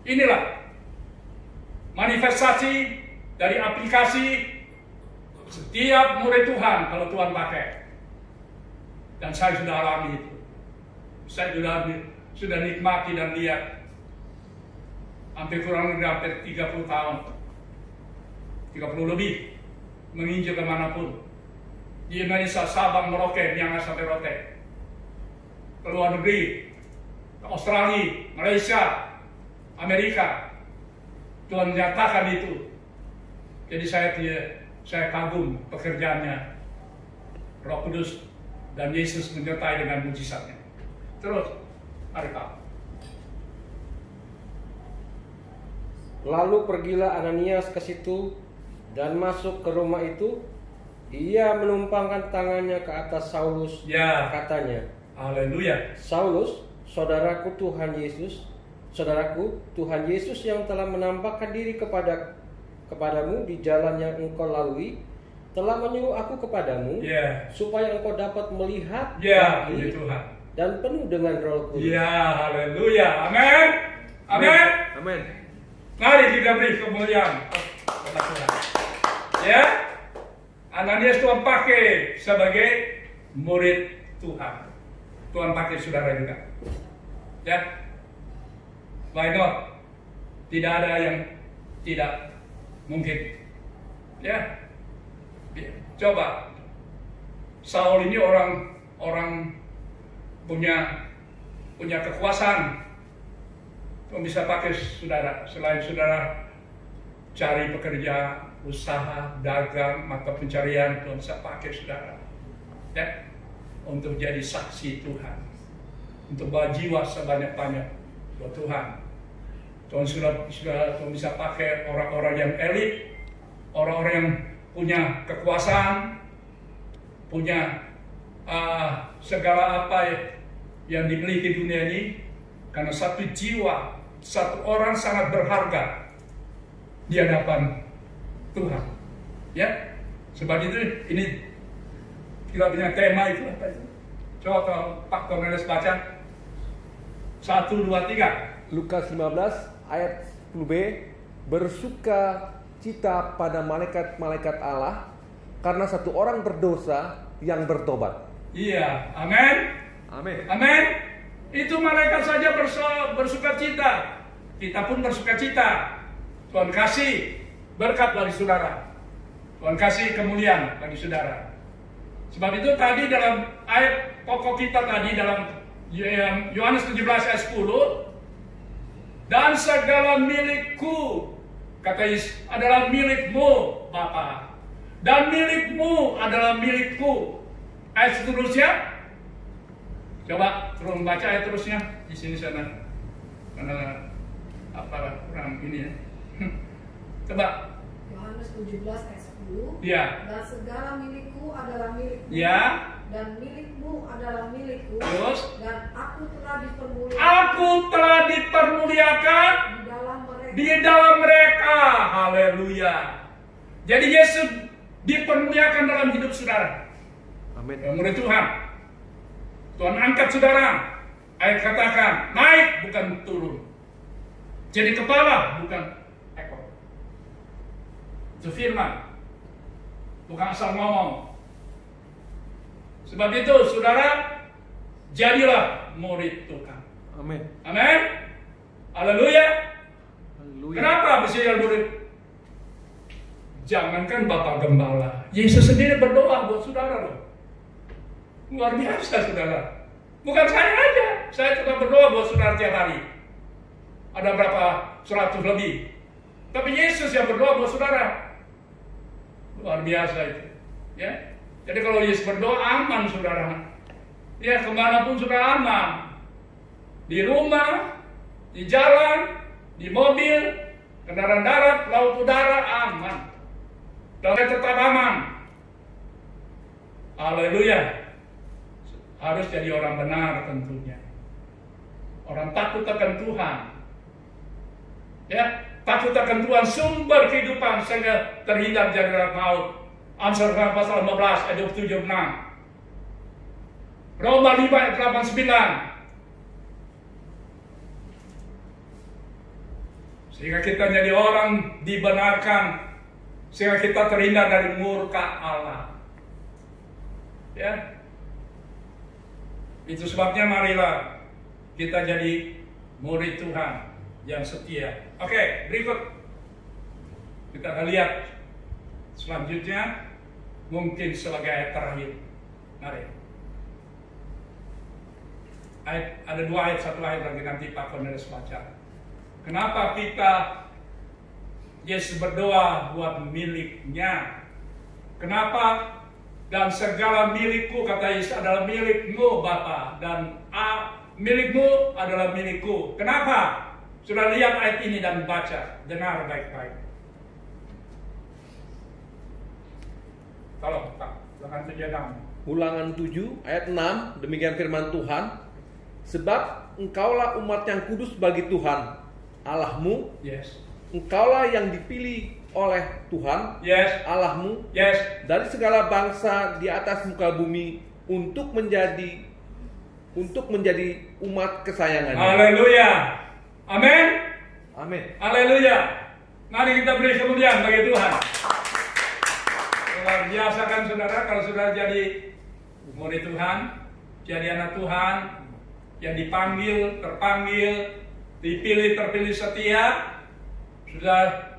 Inilah manifestasi dari aplikasi setiap murid Tuhan kalau Tuhan pakai. Dan saya sudah alami itu. Saya sudah nikmati dan lihat. Hampir kurang lebih hampir 30 tahun, 30 lebih, menginjil kemanapun. Di Indonesia, Sabang, Merauke, Miangas sampai Rote. Ke luar negeri, ke Australia, Malaysia, Amerika. Tuhan menyatakan itu. Jadi saya kagum pekerjaannya. Roh Kudus dan Yesus menyertai dengan mujizatnya. Terus, mari Pak. Lalu pergilah Ananias ke situ dan masuk ke rumah itu. Ia menumpangkan tangannya ke atas Saulus. Ya. Katanya, Haleluya. Saulus, saudaraku Tuhan Yesus yang telah menampakkan diri kepadamu di jalan yang engkau lalui, telah menyuruh aku kepadamu, Ya. supaya engkau dapat melihat Ya, lagi puji Tuhan. dan penuh dengan Roh Kudus. Ya, haleluya. Amin. Amin. Amin. Mari kita beri kemuliaan kepada Tuhan. Ya. Ananias Tuhan pakai sebagai murid Tuhan. Tuhan pakai saudara juga. Ya. Why not? Tidak ada yang tidak mungkin. Ya. Coba. Saul ini orang punya kekuasaan. Tuhan bisa pakai saudara, selain saudara cari pekerja, usaha, dagang, mata pencarian, Tuhan bisa pakai saudara, ya, untuk jadi saksi Tuhan, untuk bawa jiwa sebanyak-banyak buat Tuhan. Tuhan Tuhan bisa pakai orang-orang yang elit, orang-orang yang punya kekuasaan, punya segala apa yang dimiliki dunia ini, karena satu jiwa, satu orang sangat berharga di hadapan Tuhan. Ya, sebab itu ini kita punya tema itu apa itu? Coba kalau Pak Cornelis baca 1, 2, 3. Lukas 15 ayat 10b, bersuka cita pada malaikat-malaikat Allah karena satu orang berdosa yang bertobat. Iya, amin. Amin. Amin. Itu malaikat saja bersuka cita. Kita pun bersuka cita. Tuhan kasih berkat bagi saudara. Tuhan kasih kemuliaan bagi saudara. Sebab itu tadi dalam ayat pokok kita tadi dalam Yohanes 17 ayat 10, dan segala milikku, kata Yesus, adalah milikmu Bapa, dan milikmu adalah milikku. Ayat seterusnya, Coba turun baca ayat terusnya di sini sana. Karena apa kurang ini ya. Coba. Yohanes 17 ayat 10. Ya. Dan segala milikku adalah milikmu. Ya. Dan milikmu adalah milikku. Terus. Dan aku telah dipermuliakan. Aku telah dipermuliakan di dalam mereka. Haleluya. Jadi Yesus dipermuliakan dalam hidup saudara. Amin. Murid Tuhan. Tuhan angkat saudara. Ayat katakan, naik bukan turun. Jadi kepala bukan ekor. Itu firman. Bukan asal ngomong. Sebab itu saudara, jadilah murid Tuhan. Amin. Amin. Haleluya. Haleluya. Kenapa bisa jadi murid? Jangankan Bapak Gembala, Yesus sendiri berdoa buat saudara loh. Luar biasa saudara. Bukan saya aja, saya juga berdoa buat saudara tiap hari. Ada berapa 100 lebih. Tapi Yesus yang berdoa buat saudara. Luar biasa itu. Ya. Jadi kalau Yesus berdoa aman saudara. Ya kemanapun saudara aman. Di rumah, di jalan, di mobil, kendaraan darat, laut udara aman. Dan tetap aman. Haleluya. Harus jadi orang benar tentunya. Orang takut akan Tuhan. Ya, takut akan Tuhan sumber kehidupan sehingga terhindar dari maut. Amsal pasal 15 ayat 76. Roma 5 ayat 89. Sehingga kita jadi orang dibenarkan, sehingga kita terhindar dari murka Allah. Ya. Itu sebabnya marilah kita jadi murid Tuhan yang setia. Oke, berikut kita akan lihat selanjutnya, mungkin sebagai ayat terakhir. Mari. Ada 2 ayat, 1 ayat lagi nanti Pak Cornelius baca. Kenapa kita Yesus berdoa buat miliknya? Kenapa? Dan segala milikku, kata Yesus, adalah milikmu Bapa, dan milikmu adalah milikku. Kenapa? Sudah lihat ayat ini dan baca, dengar baik-baik. Kalau Pak, silakan tunjukkan. Ulangan 7 ayat 6, demikian firman Tuhan. Sebab engkaulah umat yang kudus bagi Tuhan Allahmu. Yes. Engkaulah yang dipilih oleh Tuhan Allahmu dari segala bangsa di atas muka bumi untuk menjadi umat kesayangannya. Haleluya. Amin. Amin. Haleluya. Mari kita beri kemuliaan bagi Tuhan. Luar biasa kan saudara, kalau saudara jadi murid Tuhan, jadi anak Tuhan yang dipanggil, terpanggil, dipilih, terpilih setia, sudah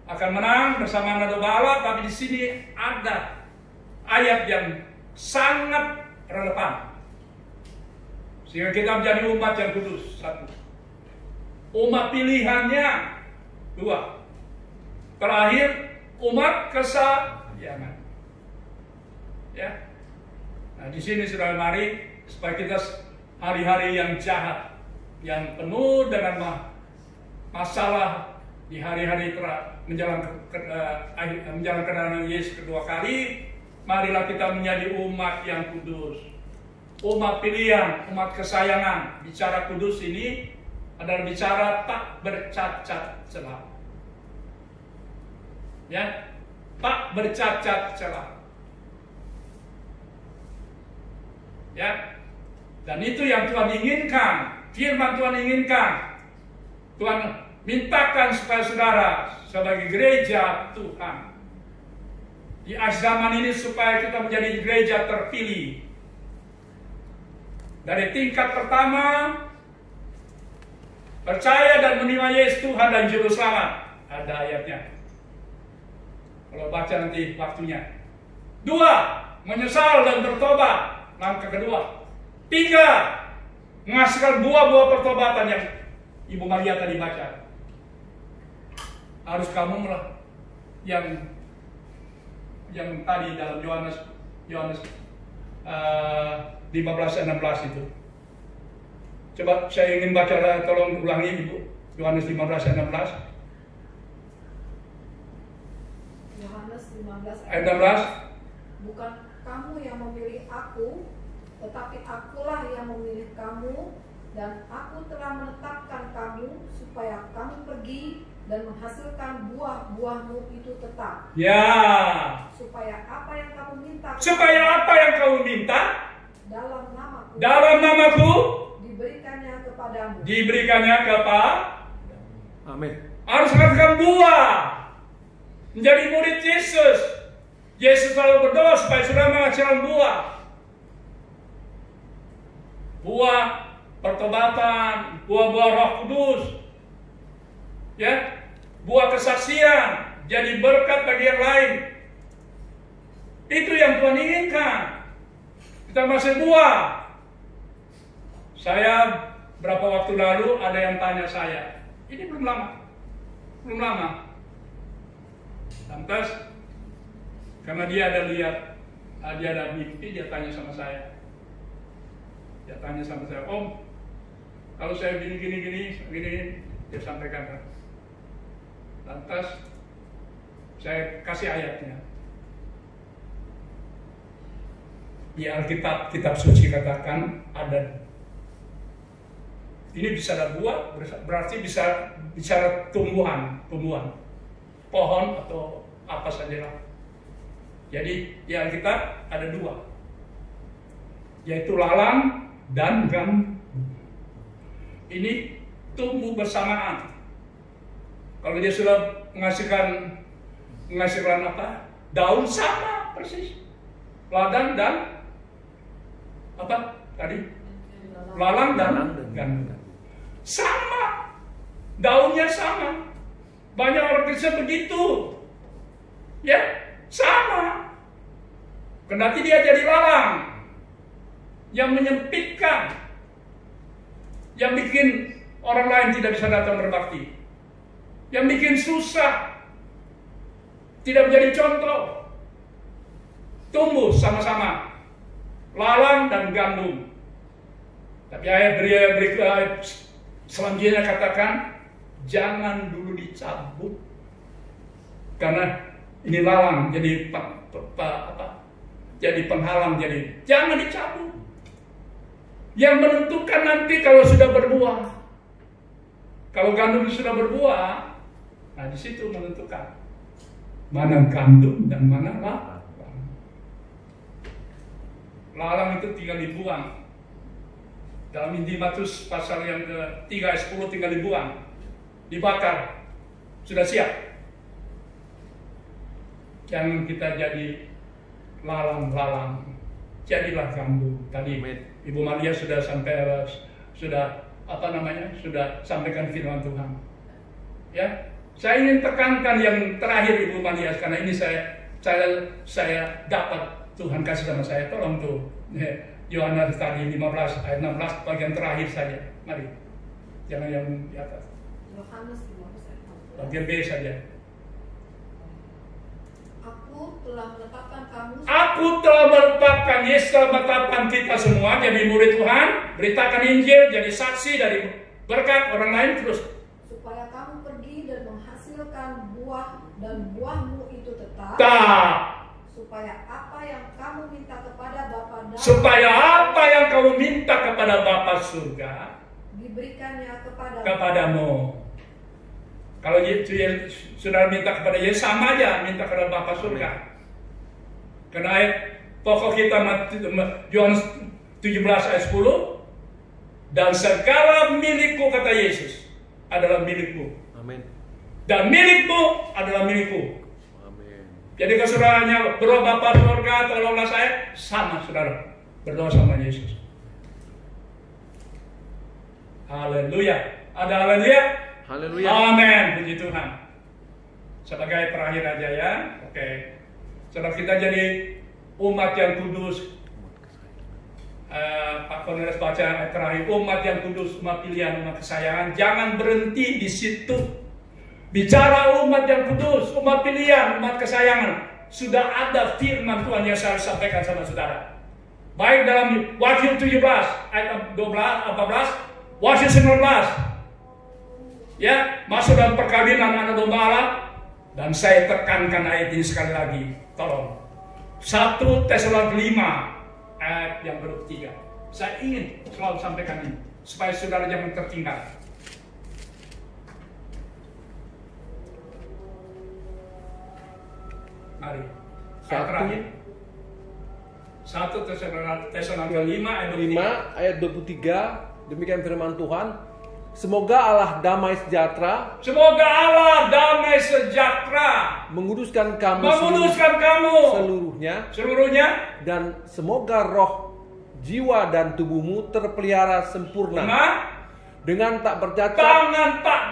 akan menang bersama Nado Bala. Tapi di sini ada ayat yang sangat relevan, sehingga kita menjadi umat yang kudus. 1. Umat pilihannya. 2. Terakhir, umat kesayangan. Ya. Nah, di sini sudah mari supaya kita hari-hari yang jahat, yang penuh dengan masalah di hari-hari menjalankan kedatangan Yesus kedua kali, marilah kita menjadi umat yang kudus, umat pilihan, umat kesayangan. Bicara kudus ini adalah bicara tak bercacat celah. Ya, tak bercacat celah. Ya, dan itu yang Tuhan inginkan, firman Tuhan inginkan. Tuhan mintakan supaya saudara sebagai gereja Tuhan di akhir zaman ini, supaya kita menjadi gereja terpilih. Dari tingkat pertama, percaya dan menerima Yesus Tuhan dan Juru Selamat. Ada ayatnya, kalau baca nanti waktunya. 2, menyesal dan bertobat. Langkah kedua. 3, menghasilkan buah-buah pertobatan yang Ibu Maria tadi baca. Harus kamu lah yang tadi dalam Yohanes 15:16 itu. Coba saya ingin baca, tolong ulangi Ibu. Yohanes 15 ayat 16. Yohanes 15 Ayat 16. Bukan kamu yang memilih aku, tetapi akulah yang memilih kamu, dan aku telah menetapkan kamu supaya kamu pergi dan menghasilkan buah-buahmu itu tetap. Ya. Supaya apa yang kamu minta dalam namaku diberikannya kepadamu. Amin. Harus menghasilkan buah. Menjadi murid Yesus. Yesus selalu berdoa supaya saudara menghasilkan buah. Buah pertobatan, buah-buah Roh Kudus. Ya, buah kesaksian, jadi berkat bagi yang lain. Itu yang Tuhan inginkan. Kita masih buah. Saya berapa waktu lalu ada yang tanya saya, ini belum lama. Lantas karena dia ada mimpi, dia tanya sama saya. Om, kalau saya gini, dia sampaikan. Lantas saya kasih ayatnya. Di Alkitab, kitab suci katakan ada. Ini bisa ada buah, berarti bisa bicara tumbuhan, pohon atau apa saja lah. Jadi di Alkitab ada dua, yaitu lalang dan gandum. Ini tumbuh bersamaan. Kalau dia sudah menghasilkan apa? Daun sama persis. Ladang dan apa tadi? Lalang dan gandum. Sama. Daunnya sama. Banyak orang Kristen begitu. Ya, sama. Kendati dia jadi lalang yang menyempitkan, yang bikin orang lain tidak bisa datang berbakti, yang bikin susah, tidak menjadi contoh. Tumbuh sama-sama, lalang dan gandum. Tapi ayat selanjutnya katakan, jangan dulu dicabut, karena ini lalang jadi jadi penghalang, jadi jangan dicabut. Yang menentukan nanti kalau sudah berbuah, kalau gandum sudah berbuah, nah di situ menentukan mana gandum dan mana lalang. Lalang itu tinggal dibuang. Dalam Injil Matius pasal yang ke-3 ayat 10 tinggal dibuang, dibakar, sudah siap. Jangan kita jadi lalang-lalang, jadilah gandum. Tadi Ibu Maria sudah sampaikan firman Tuhan. Ya, saya ingin tekankan yang terakhir Ibu Maria, karena ini saya dapat Tuhan kasih sama saya. Tolong tuh Yohanes tadi 15 ayat 16 bagian terakhir saja. Mari, jangan yang di atas. Yohanes 15 ayat 16. Bagian B saja. Aku telah menetapkan, Yesus telah menetapkan kita semua jadi murid Tuhan, beritakan Injil, jadi saksi dari berkat orang lain terus. Supaya kamu pergi dan menghasilkan buah, dan buahmu itu tetap. Supaya apa yang kamu minta kepada Bapa surga diberikannya kepadamu. Kalau saudara minta kepada Yesus, sama aja minta kepada Bapa surga. Karena ayat pokok kita Yohanes 17 ayat 10, dan segala milikku, kata Yesus, adalah milikmu. Amin. Dan milikmu adalah milikku. Amin. Jadi kalau saudaranya berdoa Bapa surga, tolonglah saya, sama saudara berdoa sama Yesus. Haleluya. Ada haleluya? Haleluya. Amin. Puji Tuhan. Sebagai terakhir aja ya. Oke. Saudara, kita jadi umat yang kudus. Pak Cornelius baca ayat terakhir, umat yang kudus, umat pilihan, umat kesayangan. Jangan berhenti di situ. Bicara umat yang kudus, umat pilihan, umat kesayangan. Sudah ada firman Tuhan yang saya sampaikan sama saudara. Baik dalam Wahyu 17 ayat 12, 14 Wahyu 19. Ya, masuk dalam perkawinan anak domba Allah. Dan saya tekankan ayat ini sekali lagi. Tolong. 1 Tesalonika 5 ayat yang ke-3. Saya ingin selalu sampaikan ini supaya saudara jangan tertinggal. Mari. 1 Tesalonika 5 ayat 23. Demikian firman Tuhan. Semoga Allah damai sejahtera menguduskan kamu seluruhnya, dan semoga roh, jiwa dan tubuhmu terpelihara sempurna dengan tak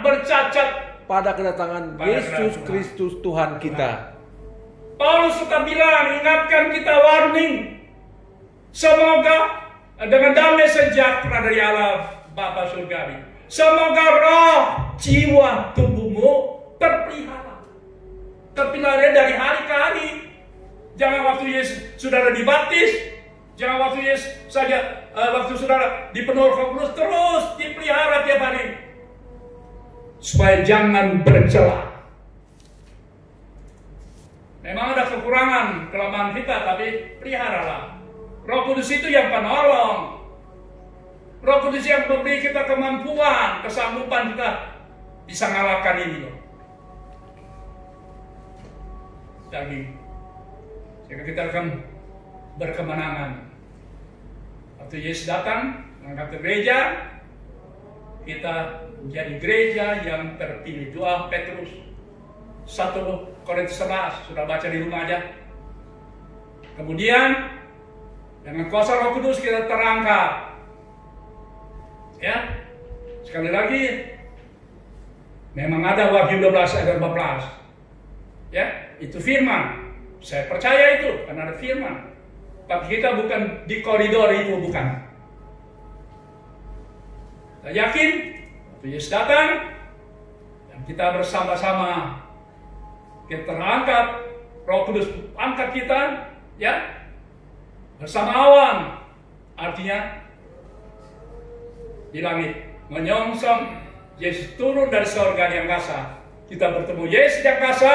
bercacat pada kedatangan Yesus Kristus Tuhan kita. Paulus suka bilang, ingatkan kita, warning. Semoga dengan damai sejahtera dari Allah Bapa surgawi, semoga roh, jiwa, tubuhmu terpelihara dari hari ke hari. Jangan waktu Yesus saudara dibaptis, jangan waktu Yesus saja waktu saudara dipenuhi Roh Kudus, terus dipelihara tiap hari, supaya jangan bercela. Memang ada kekurangan, kelemahan kita, tapi peliharalah. Roh Kudus itu yang penolong. Roh Kudus yang memberi kita kemampuan, kesanggupan kita bisa mengalahkan ini. Jadi, sehingga kita akan berkemenangan. Waktu Yesus datang mengangkat gereja, kita menjadi gereja yang terpilih. 2 Petrus 1 Korintus 11, sudah baca di rumah aja. Kemudian dengan kuasa Roh Kudus kita terangkat. Ya, sekali lagi, memang ada Wahyu 12 ayat 14. Ya, itu firman. Saya percaya itu karena ada firman. Tapi kita bukan di koridor itu, bukan. Saya yakin waktu Yesus datang dan kita bersama-sama, kita terangkat, Roh Kudus angkat kita, ya, bersama awan, artinya di langit menyongsong Yesus turun dari surga di angkasa. Kita bertemu Yesus di angkasa.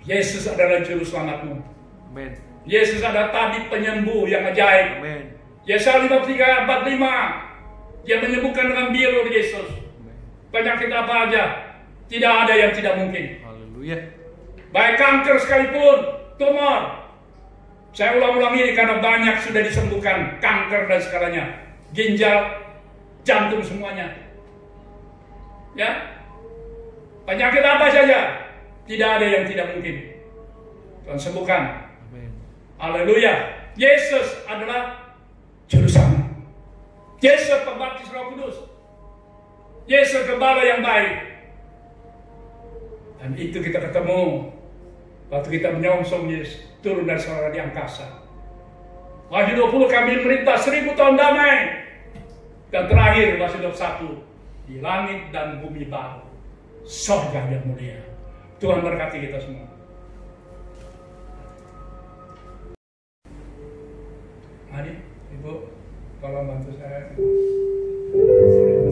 Yesus adalah juru selamatmu. Amen. Yesus adalah tabib penyembuh yang ajaib. Amen. Yesaya 53:45, dia menyembuhkan dengan bilur Yesus. Penyakit apa aja, tidak ada yang tidak mungkin. Haleluya. Baik kanker sekalipun, tumor. Saya ulang-ulang ini karena banyak sudah disembuhkan kanker dan segalanya. Ginjal, jantung, semuanya. Ya. Penyakit apa saja, tidak ada yang tidak mungkin. Tuhan sembuhkan. Amen. Haleluya. Yesus adalah juru selamat. Yesus pembaptis Roh Kudus. Yesus gembala yang baik. Dan itu kita ketemu waktu kita menyongsong Yesus turun dari surga di angkasa. Wahyu 20, kami merintah 1000 tahun damai. Dan terakhir Wahyu 21, di langit dan bumi baru, surga yang mulia. Tuhan berkati kita semua. Adik, Ibu, tolong bantu saya. Terjadi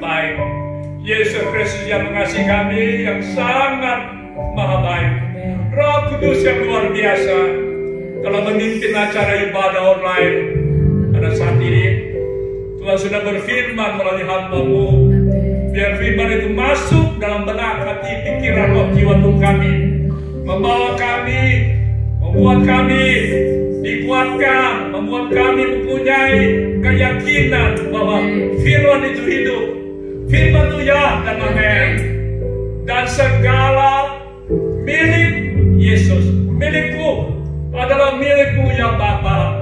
baik. Yesus Kristus yang mengasihi kami, yang sangat maha baik. Roh Kudus yang luar biasa telah memimpin acara ibadah online pada saat ini. Tuhan sudah berfirman melalui hamba-Mu. Biar firman itu masuk dalam benak, hati, pikiran, roh, jiwa tubuh kami, membawa kami, membuat kami dikuatkan, membuat kami mempunyai keyakinan bahwa firman itu hidup, firman itu ya dan amin. Dan segala milik Yesus, milikku adalah milikmu ya Bapa,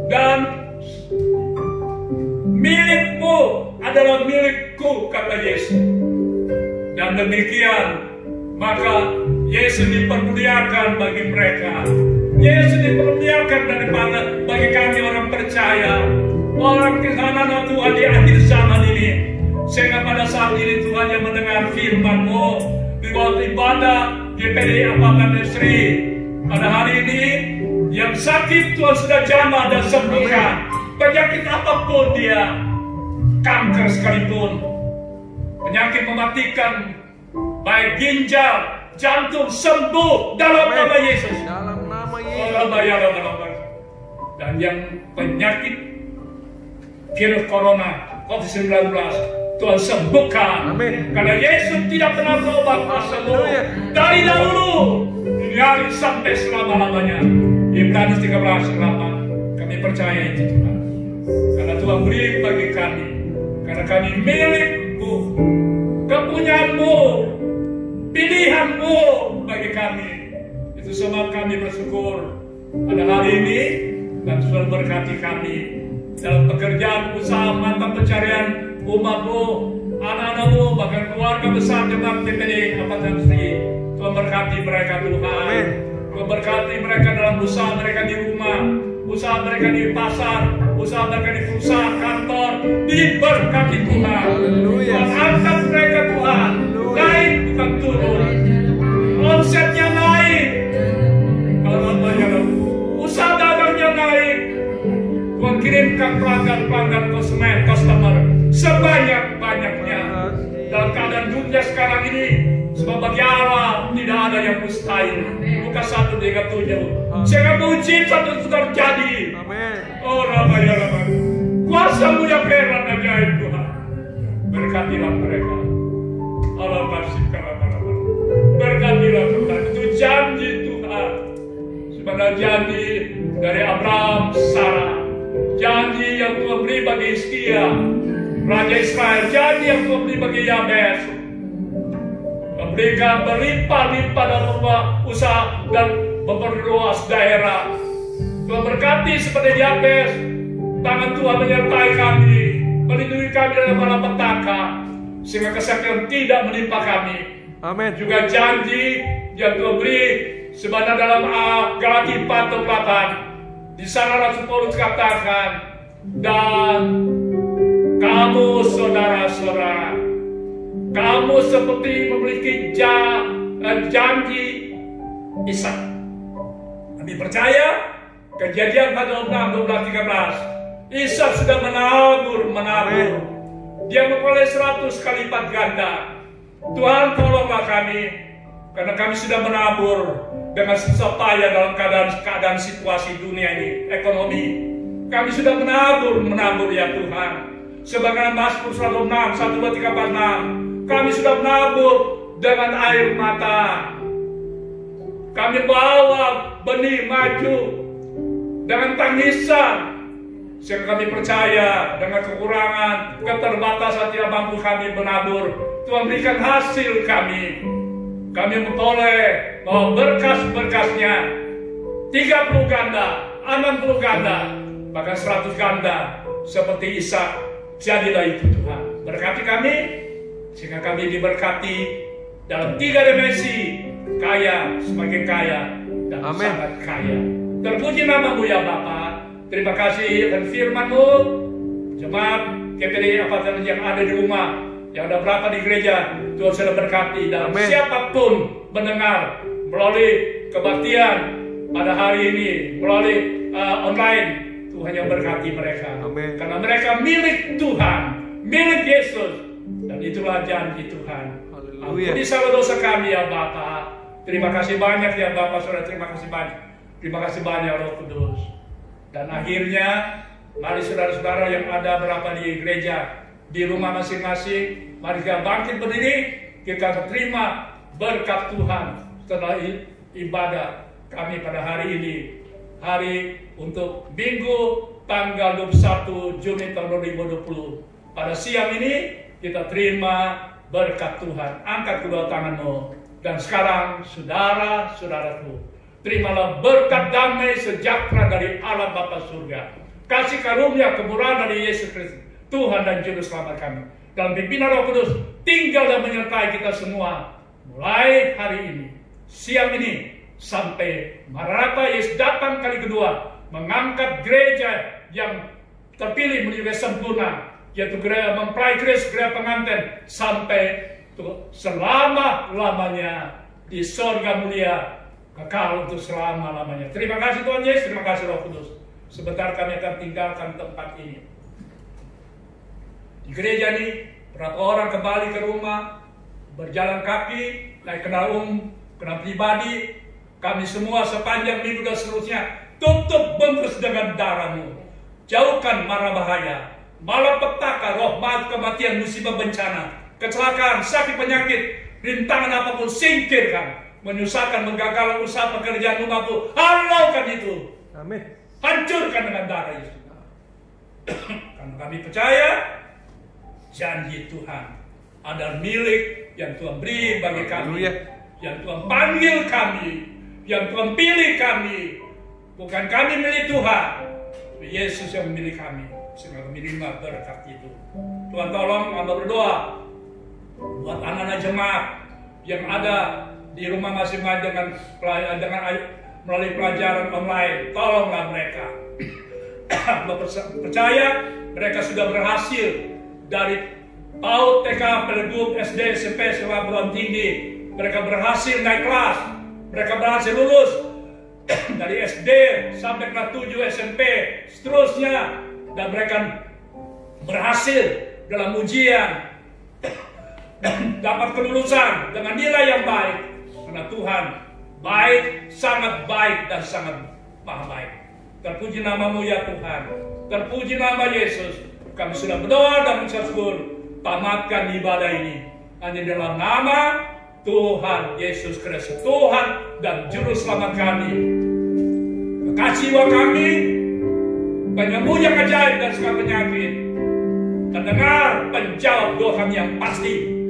dan milikmu adalah milikku, kata Yesus. Dan demikian maka Yesus dipermuliakan bagi mereka. Yesus dipermuliakan bagi kami orang percaya, orang kesanan Tuhan di akhir zaman ini. Sehingga pada saat ini Tuhan yang mendengar firman-Mu di waktu ibadah GPD Apakah Sri pada hari ini, yang sakit Tuhan sudah jamah dan sembuhkan. Penyakit apapun dia, kanker sekalipun, penyakit mematikan, baik ginjal, jantung, sembuh dalam nama Yesus. Dalam nama Yesus. Dan yang penyakit virus corona COVID-19 Tuhan sembuhkan. Amin. Karena Yesus tidak pernah berobat sembuh dari dahulu dari sampai selama-lamanya. Ibrani 13:8. Kami percaya itu Tuhan. Karena Tuhan beri bagi kami. Karena kami milik-Mu, kepunyaanmu, pilihanmu bagi kami. Itu sebab kami bersyukur pada hari ini, dan Tuhan berkati kami dalam pekerjaan, usaha, mantap pencarian umat-Mu, anak-anak-Mu, bahkan keluarga besar jemaat GPD Apakah Sri. Tuhan berkati mereka Tuhan. Tuhan berkati mereka dalam usaha mereka di rumah, usaha mereka di pasar, usaha mereka di perusahaan, kantor, diberkati Tuhan. Tuhan angkat mereka Tuhan, naik bukan turun, omsetnya naik, usaha dagangnya naik. Tuhan kirimkan pelanggan-pelanggan konsumen, customer sebanyak-banyaknya dalam keadaan dunia sekarang ini. Sebab bagi Allah tidak ada yang mustahil. Lukas 1:37. Sehingga mujizat itu terjadi. Oh Rabaya Rabaya, kuasa-Mu yang heran ajaib Tuhan. Berkatilah mereka. Allah kasihkan apa-apa. Berkatilah Tuhan. Itu janji Tuhan. Sebenarnya janji dari Abraham, Sarah. Janji yang Tuhan beri bagi Hizkia, Raja Israel. Janji yang Tuhan beri bagi Yabes. Memberikan berlimpah-limpah dalam rumah usaha dan memperluas daerah. Tuhan berkati seperti Yabes. Tangan Tuhan menyertai kami, melindungi kami dalam malapetaka, sehingga kesakitan tidak menimpa kami. Amin. Juga janji yang Tuhan beri sebenarnya dalam Galati 4:8. Di sana Rasul Paulus katakan, dan kamu saudara-saudara, kamu seperti memiliki janji Ishak. Kami percaya Kejadian 6:12-13. Ishak sudah menabur. Dia memperoleh 100 kali lipat ganda. Tuhan tolonglah kami, karena kami sudah menabur dengan susah payah dalam keadaan situasi dunia ini, ekonomi. Kami sudah menabur ya Tuhan. Sebagaimana Mazmur 106, 1, 2, 3, 4, 6. Kami sudah menabur dengan air mata. Kami bawa benih maju dengan tangisan. Sehingga kami percaya dengan kekurangan, keterbatasan tidak mampu kami menabur, Tuhan berikan hasil kami. Kami memperoleh bahwa berkas-berkasnya 30 ganda, 60 ganda, bahkan 100 ganda seperti Ishak. Jadilah itu Tuhan. Berkati kami sehingga kami diberkati dalam 3 dimensi, kaya, semakin kaya, dan sangat kaya. Terpuji nama-Mu ya Bapa. Terima kasih dan firman-Mu. Jemaat GPD Apakah yang ada di rumah, yang ada berapa di gereja, Tuhan sudah berkati. Dan siapapun mendengar melalui kebaktian pada hari ini, melalui online, Tuhan yang berkati mereka. Karena mereka milik Tuhan, milik Yesus, Dan itulah janji Tuhan. Haleluya. Ampuni segala dosa kami ya Bapa. Terima kasih banyak ya Bapa, Saudara, terima kasih banyak. Terima kasih banyak Roh Kudus. Dan akhirnya, mari saudara-saudara yang ada berapa di gereja, di rumah masing-masing, mari kita bangkit berdiri, kita terima berkat Tuhan setelah ibadah kami pada hari ini. Hari untuk Minggu tanggal 21 Juni tahun 2020. Pada siang ini kita terima berkat Tuhan. Angkat kedua tanganmu. Dan sekarang saudara-saudaraku, terimalah berkat damai sejahtera dari Allah Bapa surga, kasih karunia kemurahan dari Yesus Kristus, Tuhan dan Juru Selamat kami. Dalam pimpinan Roh Kudus, tinggal dan menyertai kita semua. Mulai hari ini, siang ini, sampai Maranatha Yesus datang kali kedua, mengangkat gereja yang terpilih menjadi sempurna, yaitu gereja mempelai Kristus, gereja pengantin, sampai selama-lamanya di sorga mulia, kekal untuk selama-lamanya. Terima kasih Tuhan Yesus, terima kasih Roh Kudus. Sebentar kami akan tinggalkan tempat ini. Di gereja ini, beberapa orang kembali ke rumah, berjalan kaki, naik kendaraan pribadi. Kami semua sepanjang minggu dan seterusnya, tutup bungkus dengan darah-Mu. Jauhkan mara bahaya, malapetaka, roh maut, kematian, musibah, bencana, kecelakaan, sakit, penyakit, rintangan apapun, singkirkan. Menyusahkan, menggagalkan usaha pekerjaan rumahku, halaukan itu. Amin. Hancurkan dengan darah Yesus. Karena kami percaya janji Tuhan adalah milik yang Tuhan beri bagi kami, yang Tuhan panggil kami, yang Tuhan pilih kami. Bukan kami milik Tuhan, Yesus yang memilih kami, sehingga kami menerima berkat itu. Tuhan tolong hamba berdoa buat anak-anak jemaat yang ada di rumah masing-masing dengan melalui pelajaran online. Tolonglah mereka. Percaya mereka sudah berhasil dari PAUD, TK, Playgroup, SD, SMP, sekolah perguruan tinggi. Mereka berhasil naik kelas. Mereka berhasil lulus dari SD sampai kelas 7 SMP, seterusnya. Dan mereka berhasil dalam ujian, dapat kelulusan dengan nilai yang baik. Karena Tuhan baik, sangat baik, dan sangat maha baik. Terpuji nama-Mu ya Tuhan. Terpuji nama Yesus. Kami sudah berdoa dan bersyukur. Tamatkan ibadah ini hanya dalam nama Tuhan Yesus Kristus, Tuhan dan Juru Selamat kami. Kekasih jiwa kami, penyembuh yang ajaib dan segala penyakit, mendengar penjawab doa kami yang pasti.